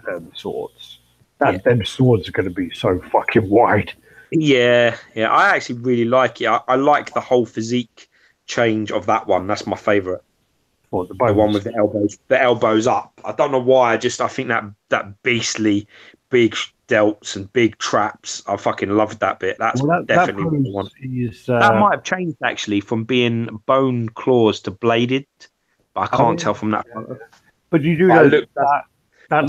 and the swords. Them swords are going to be so fucking wide. Yeah. I actually really like it. I like the whole physique change of that one. That's my favourite. What, the one with the elbows up. I don't know why. I think that beastly big delts and big traps. I fucking loved that bit. That's definitely what I want. That might have changed actually from being bone claws to bladed, but I can't tell from that photo. But you do know that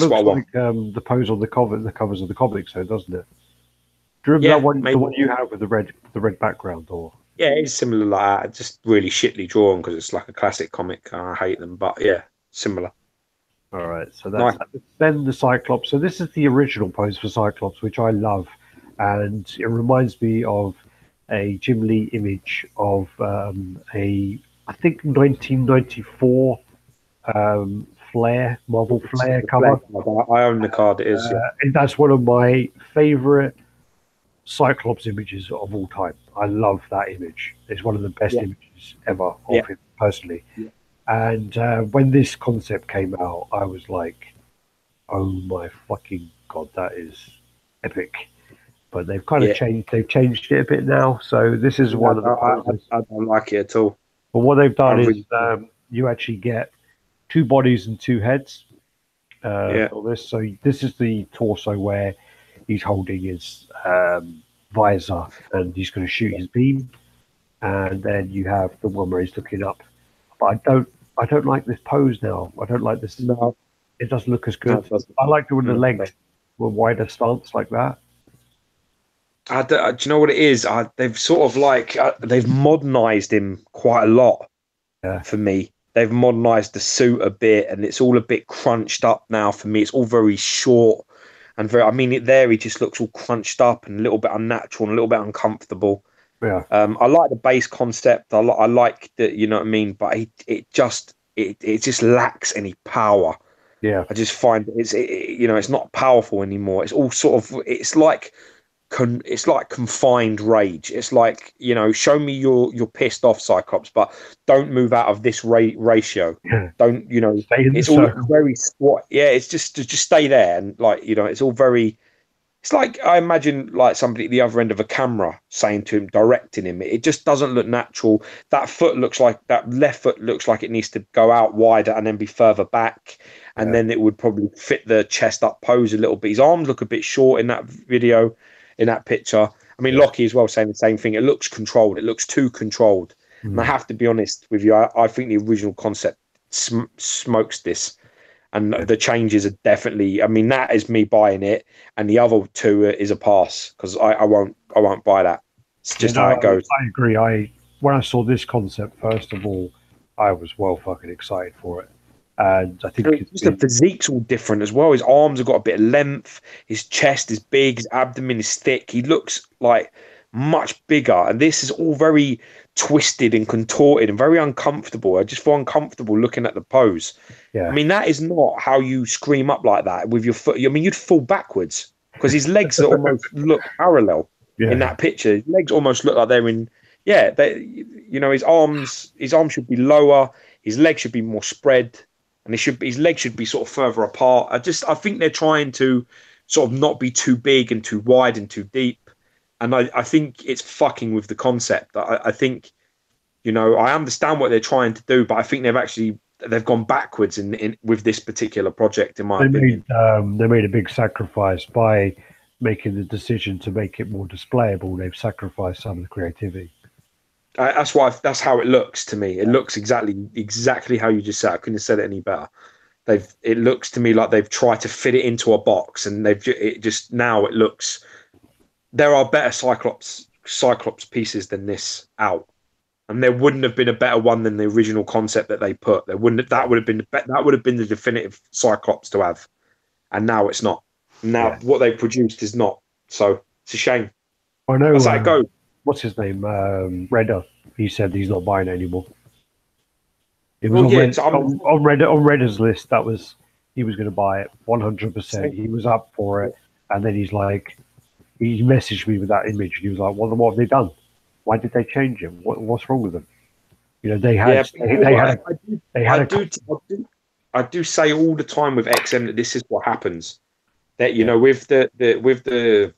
looks like the pose on the covers of the comics, though, doesn't it? Do you remember that one, the one you have with the red background, or? Yeah, it's similar like that. Just really shittly drawn because it's like a classic comic. I hate them, but yeah, similar. All right, so that's then the Cyclops. So this is the original pose for Cyclops, which I love, and it reminds me of a Jim Lee image of I think 1994 Marvel Flair cover. I own the card. It is, and that's one of my favorite Cyclops images of all time. I love that image. It's one of the best images ever of him personally. Yeah. And when this concept came out, I was like, "Oh my fucking god, that is epic!" But they've kind of changed. They've changed it a bit now. So this is one of the poses. I don't like it at all. But what they've done is you actually get 2 bodies and 2 heads. For this, so this is the torso where he's holding his visor and he's going to shoot his beam, and then you have the one where he's looking up. But I don't like this pose now. I don't like this. No, it doesn't look as good. I like the legs were wider stance like that. Do you know what it is? They've sort of like they've modernized him quite a lot. Yeah. For me, they've modernized the suit a bit, and it's all a bit crunched up now. For me, it's all very short. And he just looks all crunched up and a little bit unnatural and a little bit uncomfortable. Yeah. I like the base concept. I like that, you know what I mean. But it just lacks any power. Yeah. I just find it's not powerful anymore. It's all sort of it's like confined rage. It's like, show me you're pissed off, Cyclops, but don't move out of this ratio. Yeah. Don't, it's all very squat. Yeah, it's just stay there, and it's all very. It's like I imagine like somebody at the other end of a camera saying to him, directing him. It just doesn't look natural. That left foot looks like it needs to go out wider and then be further back, and then it would probably fit the chest up pose a little bit. His arms look a bit short in that video. In that picture, I mean, Lockie as well saying the same thing. It looks controlled. It looks too controlled. And I have to be honest with you. I think the original concept smokes this, and the changes are definitely. I mean, that is me buying it, and the other 2 is a pass because I won't buy that. It's just how it goes. I agree. When I saw this concept, first of all, I was well fucking excited for it. And I think the physique's all different as well. His arms have got a bit of length. His chest is big. His abdomen is thick. He looks like much bigger. And this is all very twisted and contorted and very uncomfortable. I just feel uncomfortable looking at the pose. Yeah. I mean, that is not how you scream up like that with your foot. I mean, you'd fall backwards because his legs almost look parallel in that picture. His legs almost look like they're in. Yeah, his arms should be lower. His legs should be more spread. And his legs should be sort of further apart. I think they're trying to sort of not be too big and too wide and too deep. And I think it's fucking with the concept. I think, I understand what they're trying to do, but I think they've gone backwards in with this particular project, in my opinion. They made a big sacrifice by making the decision to make it more displayable. They've sacrificed some of the creativity. That's how it looks to me. It looks exactly how you just said. I couldn't have said it any better. It looks to me like they've tried to fit it into a box, and now it looks. There are better Cyclops pieces than this out, and there wouldn't have been a better one than the original concept that they put. That would have been the definitive Cyclops to have, and now it's not. Now what they produced is not. So it's a shame. I know. That's how it goes. what's his name? Redder. He said he's not buying it anymore. It was Well, on, yeah, Red, so on Redder on Redder's list. That was he was going to buy it 100%. He was up for it, and then he's like, he messaged me with that image. He was like, what have they done? Why did they change him? What's wrong with them? You know, they had I do say all the time with XM that this is what happens. That you know, with the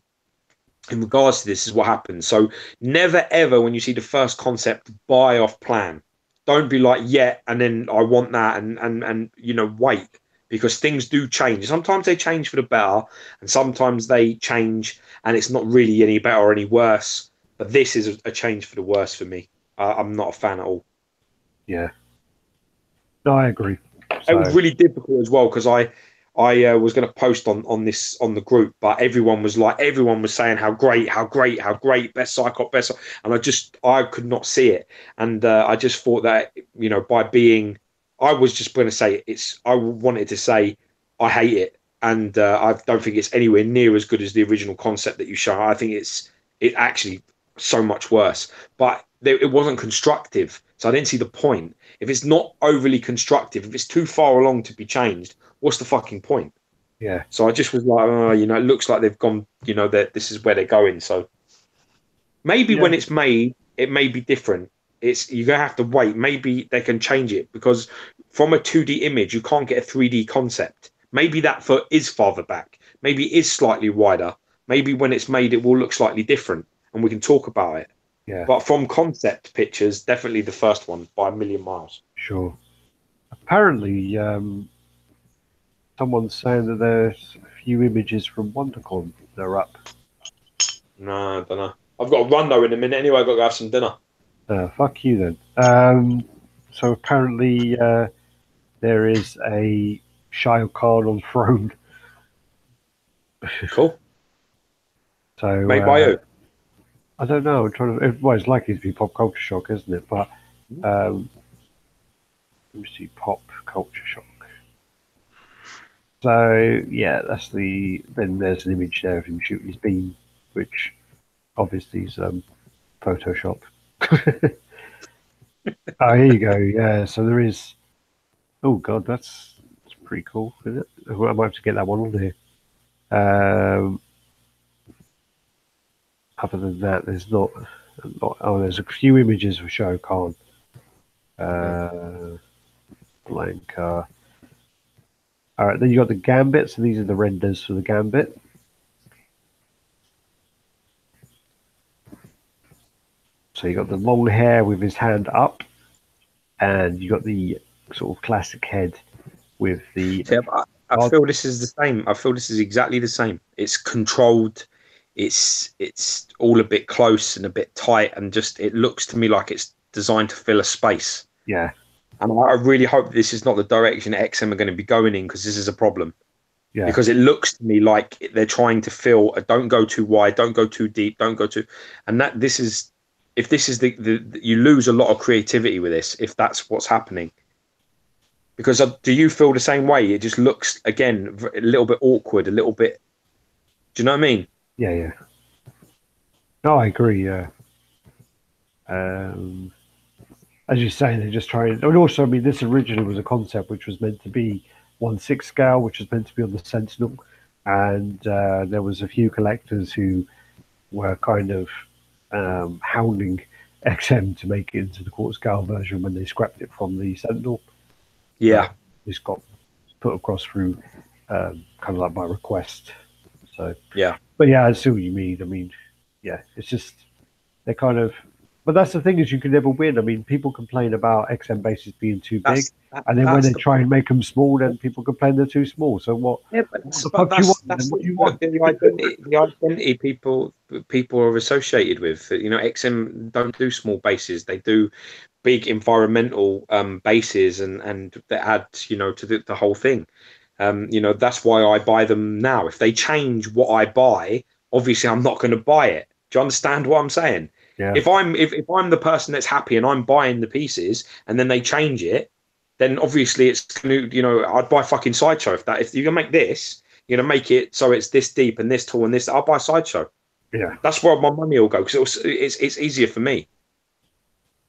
in regards to this is what happens. So never ever when you see the first concept buy off plan. Don't be like, yeah, and then I want that and you know, wait, because things do change. Sometimes they change for the better, and sometimes they change and it's not really any better or any worse. But this is a change for the worse for me. I'm not a fan at all. Yeah. No, I agree. It was really difficult as well because I was going to post on the group, but everyone was saying how great, best Cyclops, best, and I could not see it, and I just thought that, you know, I was just going to say I wanted to say I hate it, and I don't think it's anywhere near as good as the original concept that you show. I think it's actually so much worse, but it wasn't constructive, so I didn't see the point. If it's not overly constructive, if it's too far along to be changed, what's the fucking point? Yeah. So I just was like, oh, you know, it looks like they've gone, you know, that this is where they're going. So maybe when it's made, it may be different. You're gonna have to wait. Maybe they can change it because from a 2D image, you can't get a 3D concept. Maybe that foot is farther back. Maybe it is slightly wider. Maybe when it's made, it will look slightly different, and we can talk about it. Yeah. But from concept pictures, definitely the first one by a million miles. Sure. Apparently, someone's saying that there's a few images from WonderCon that are up. No, I don't know. I've got to run though in a minute anyway. I've got to have some dinner. Fuck you then. So apparently, there is a Shao Kahn on throne. Cool. So made by who? I don't know. I'm trying to. Well, it's likely to be Pop Culture Shock, isn't it? But let me see, Pop Culture Shock. So yeah, that's the. Then there's an image there of him shooting his beam, which obviously is Photoshop. Oh, here you go. Yeah, so there is. Oh God, that's pretty cool, isn't it? I might have to get that one on here. Other than that, there's not. Oh, there's a few images of Shao Kahn. Blanca. All right, then you got the Gambit. So these are the renders for the Gambit. So you got the long hair with his hand up, and you got the sort of classic head with the. Yeah, I feel this is the same. I feel this is exactly the same. It's controlled. It's all a bit close and a bit tight, and just it looks to me like it's designed to fill a space. Yeah. And I really hope this is not the direction XM are going to be going in, because this is a problem. Yeah. Because it looks to me like they're trying to fill a don't go too wide, don't go too deep, don't go too, and that this is, if this is the you lose a lot of creativity with this if that's what's happening. Because do you feel the same way? It just looks again a little bit awkward, a little bit. Do you know what I mean? Yeah, yeah. No, I agree. Yeah. As you say, they're just trying. And also, I mean, this originally was a concept which was meant to be 1/6 scale, which was meant to be on the Sentinel, and there was a few collectors who were kind of hounding XM to make it into the quarter scale version when they scrapped it from the Sentinel. Yeah, this got put across through kind of like by request. So yeah, but yeah, I see what you mean. I mean, yeah, it's just they're kind of. But that's the thing, is you can never win. I mean, people complain about XM bases being too big, and then when they try and make them small, then people complain they're too small. So what? Yeah, but that's what you want. The identity people are associated with. You know, XM don't do small bases; they do big environmental bases, and that add, you know, to the whole thing. You know, that's why I buy them now. If they change what I buy, obviously I'm not going to buy it. Do you understand what I'm saying? Yeah. If I'm the person that's happy and I'm buying the pieces and then they change it, then obviously it's going to, you know, I'd buy fucking Sideshow if you're gonna make this, you're gonna make it so it's this deep and this tall and this. I'll buy Sideshow. Yeah. That's where my money will go because it's easier for me.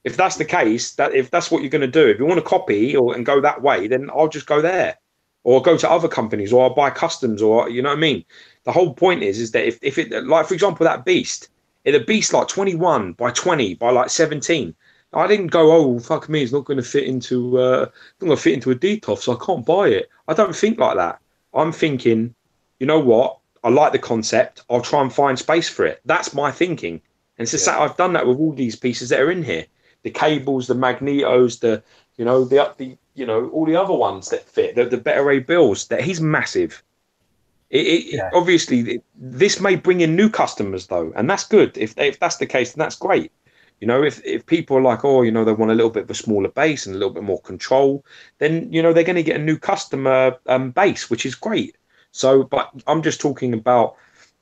If that's the case, that if that's what you're going to do, if you want to copy and go that way, then I'll just go there, or go to other companies, or I'll buy customs, or you know what I mean. The whole point is that if it, like for example that beast, if the beast like 21 by 20 by like 17, I didn't go, oh fuck me, it's not going to fit into not going to fit into a DTOF, so I can't buy it. I don't think like that. I'm thinking, you know what? I like the concept. I'll try and find space for it. That's my thinking. And it's just that I've done that with all these pieces that are in here. The cables, the magnetos, the all the other ones that fit, the better ray bills. That he's massive. Yeah. Obviously this may bring in new customers though, and that's good. If that's the case, then that's great. You know, if people are like, oh, you know, they want a little bit of a smaller base and a little bit more control, then you know they're going to get a new customer base, which is great. So, but I'm just talking about,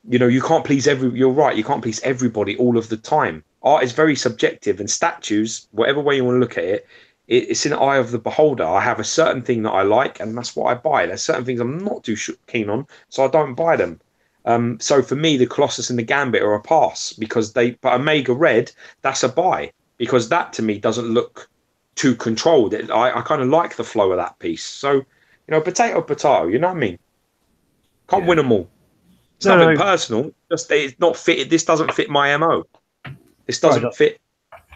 you know, you can't please you're right, you can't please everybody all of the time. Art is very subjective, and statues, whatever way you want to look at it, it's in the eye of the beholder. I have a certain thing that I like, and that's what I buy. There's certain things I'm not too keen on, so I don't buy them. So for me, the Colossus and the Gambit are a pass because but Omega Red, that's a buy because that to me doesn't look too controlled. I kind of like the flow of that piece. So, you know, potato, potato, you know what I mean? Can't win them all. It's nothing personal. Just it's not fitted. This doesn't fit my MO. This doesn't fit.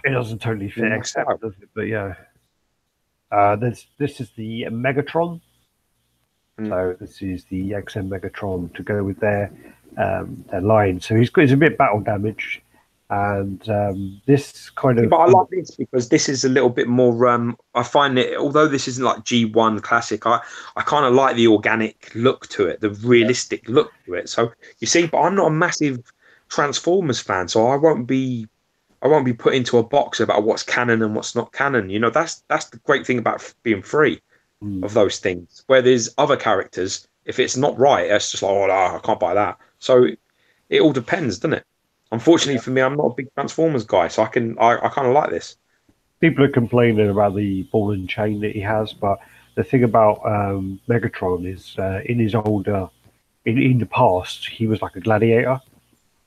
It doesn't totally fit, except, does it? But yeah. This is the Megatron. So this is the XM Megatron to go with their line. So he's a bit battle damage, and this kind of. But I like this because this is a little bit more. I find it, although this isn't like G1 classic, I kind of like the organic look to it, the realistic look to it. So you see, but I'm not a massive Transformers fan, so I won't be put into a box about what's canon and what's not canon. You know, that's the great thing about being free of those things. Where there's other characters, if it's not right, it's just like, oh, no, I can't buy that. So it all depends, doesn't it? Unfortunately for me, I'm not a big Transformers guy, so I kind of like this. People are complaining about the ball and chain that he has, but the thing about Megatron is in his older, in the past, he was like a gladiator.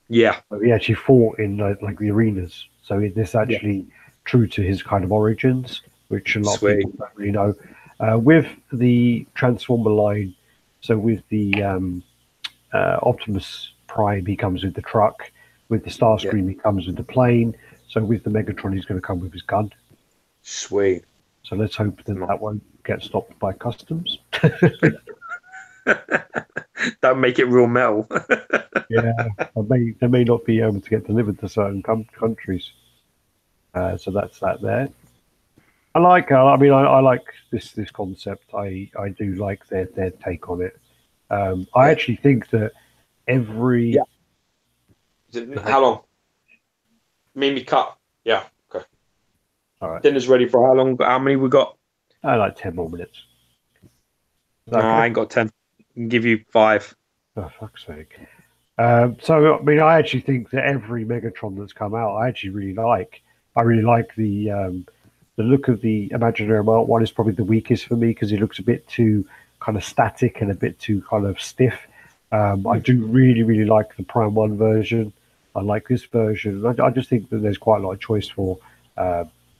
Yeah, so he actually fought in like the arenas. So this actually true to his kind of origins, which a lot of people don't really know. With the Transformer line, so with the Optimus Prime, he comes with the truck. With the Starscream, he comes with the plane. So with the Megatron, he's going to come with his gun. Sweet. So let's hope that won't get stopped by customs. Don't make it real metal. Yeah, they may not be able to get delivered to certain countries. So that's that there. I like. I like this concept. I do like their take on it. I actually think that every. Yeah. How long? Made me cut. Yeah. Okay. All right. Dinner's ready for how long? How many we got? Like 10 more minutes. No, I ain't got 10. I can give you 5. Oh, fuck's sake. So, I mean, I actually think that every Megatron that's come out, I actually really like. I really like the look of the Imaginary Mart one is probably the weakest for me because it looks a bit too kind of static and a bit too kind of stiff. I do really, really like the Prime 1 version. I like this version. I just think that there's quite a lot of choice for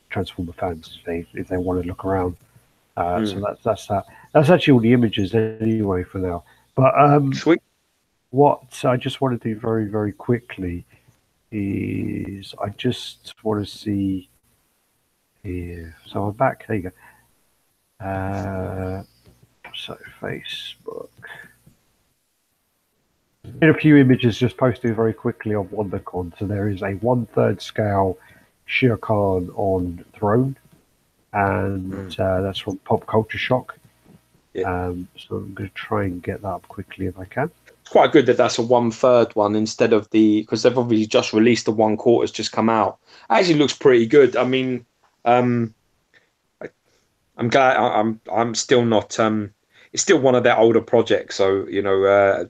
Transformer fans if they want to look around. So that's that. That's actually all the images anyway for now. But Sweet. What I just want to do very, very quickly is I just want to see here. So I'm back. There you go. So Facebook. In a few images just posted very quickly on WonderCon. So there is a 1/3 scale Shere Khan on throne, and that's from Pop Culture Shock. Yeah. So I'm going to try and get that up quickly if I can. It's quite good that that's a 1/3 one instead of because they've obviously just released the 1/4 has just come out. It actually looks pretty good. I mean, I'm glad. I'm still not. It's still one of their older projects, so you know.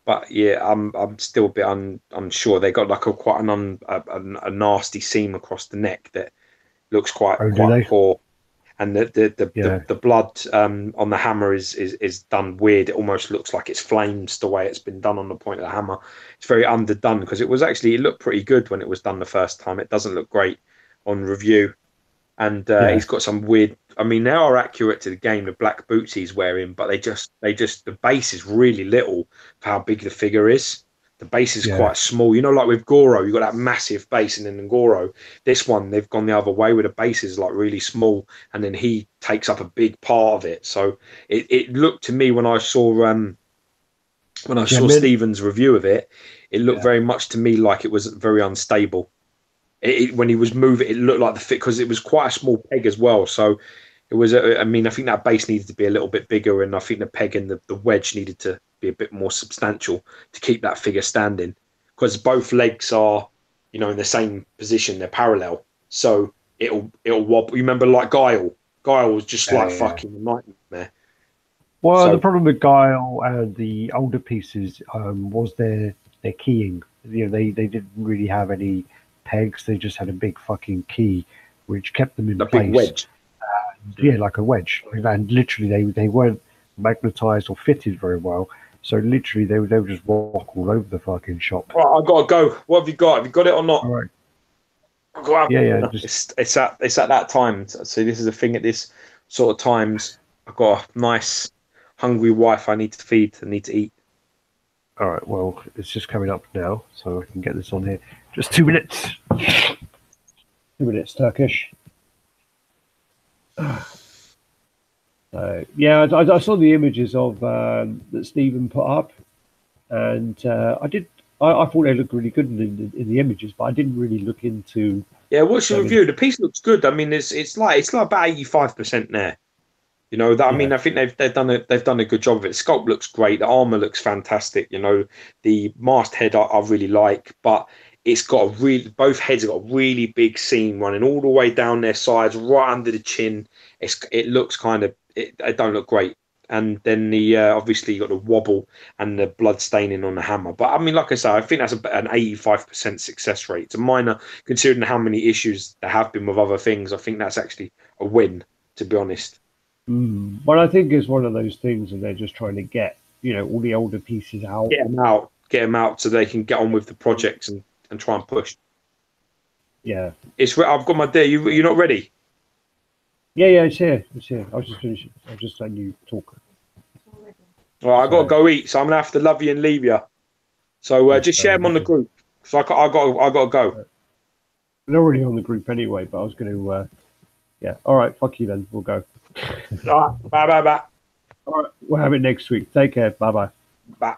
But yeah, I'm still a bit unsure. They got like quite a nasty seam across the neck that looks quite poor. and the blood on the hammer is done weird. It almost looks like it's flames the way it's been done on the point of the hammer. It's very underdone because it looked pretty good when it was done the first time. It doesn't look great on review. And he's got some weird. I mean, they are accurate to the game. The black boots he's wearing, but the base is really little for how big the figure is. The base is quite small. You know, like with Goro, you got that massive base, and then in Goro, this one they've gone the other way where the base is like really small, and then he takes up a big part of it. So it looked to me when I saw Stephen's review of it, it looked very much to me like it was very unstable. When he was moving, it looked like the fit because it was quite a small peg as well. So it was. I mean, I think that base needed to be a little bit bigger, and I think the peg and the wedge needed to be a bit more substantial to keep that figure standing. Because both legs are, in the same position, they're parallel. So it'll wobble. You remember, like Guile. Guile was just fucking a nightmare. Well, the problem with Guile and the older pieces was their keying. They didn't really have any pegs. They just had a big fucking key which kept them in place. Big wedge. Like a wedge, and literally they weren't magnetized or fitted very well, so literally they would just walk all over the fucking shop. Right, I've got to go. What have you got? Have you got it or not? All right. It's at that time. So this is a thing at this sort of times. I've got a nice hungry wife I need to feed and need to eat. All right, well, it's just coming up now, so I can get this on here. Just 2 minutes. 2 minutes, Turkish. I saw the images of that Stephen put up, and I thought they looked really good in the images, but I didn't really look into. Yeah, what's your review? The piece looks good. I mean, it's like about 85% there. I mean, I think they've done a good job of it. The sculpt looks great. The armor looks fantastic. The masthead I really like, but it's got both heads have got a really big seam running all the way down their sides, right under the chin. It looks it don't look great. And then obviously you got the wobble and the blood staining on the hammer. But I mean, like I say, I think that's an 85% success rate. It's a minor, considering how many issues there have been with other things. I think that's actually a win, to be honest. But I think it's one of those things, and they're just trying to get all the older pieces out. Get them out, so they can get on with the projects and try and push. Yeah, I've got my day. You're not ready? Yeah, it's here. I was just finishing. I was just letting you talk. Well, I got to go eat, so I'm gonna have to love you and leave you. So just share them on the group. So I got to go. They're already on the group anyway, but I was going to. Yeah. All right. Fuck you then. We'll go. All right. Bye. All right. We'll have it next week. Take care. Bye. Bye.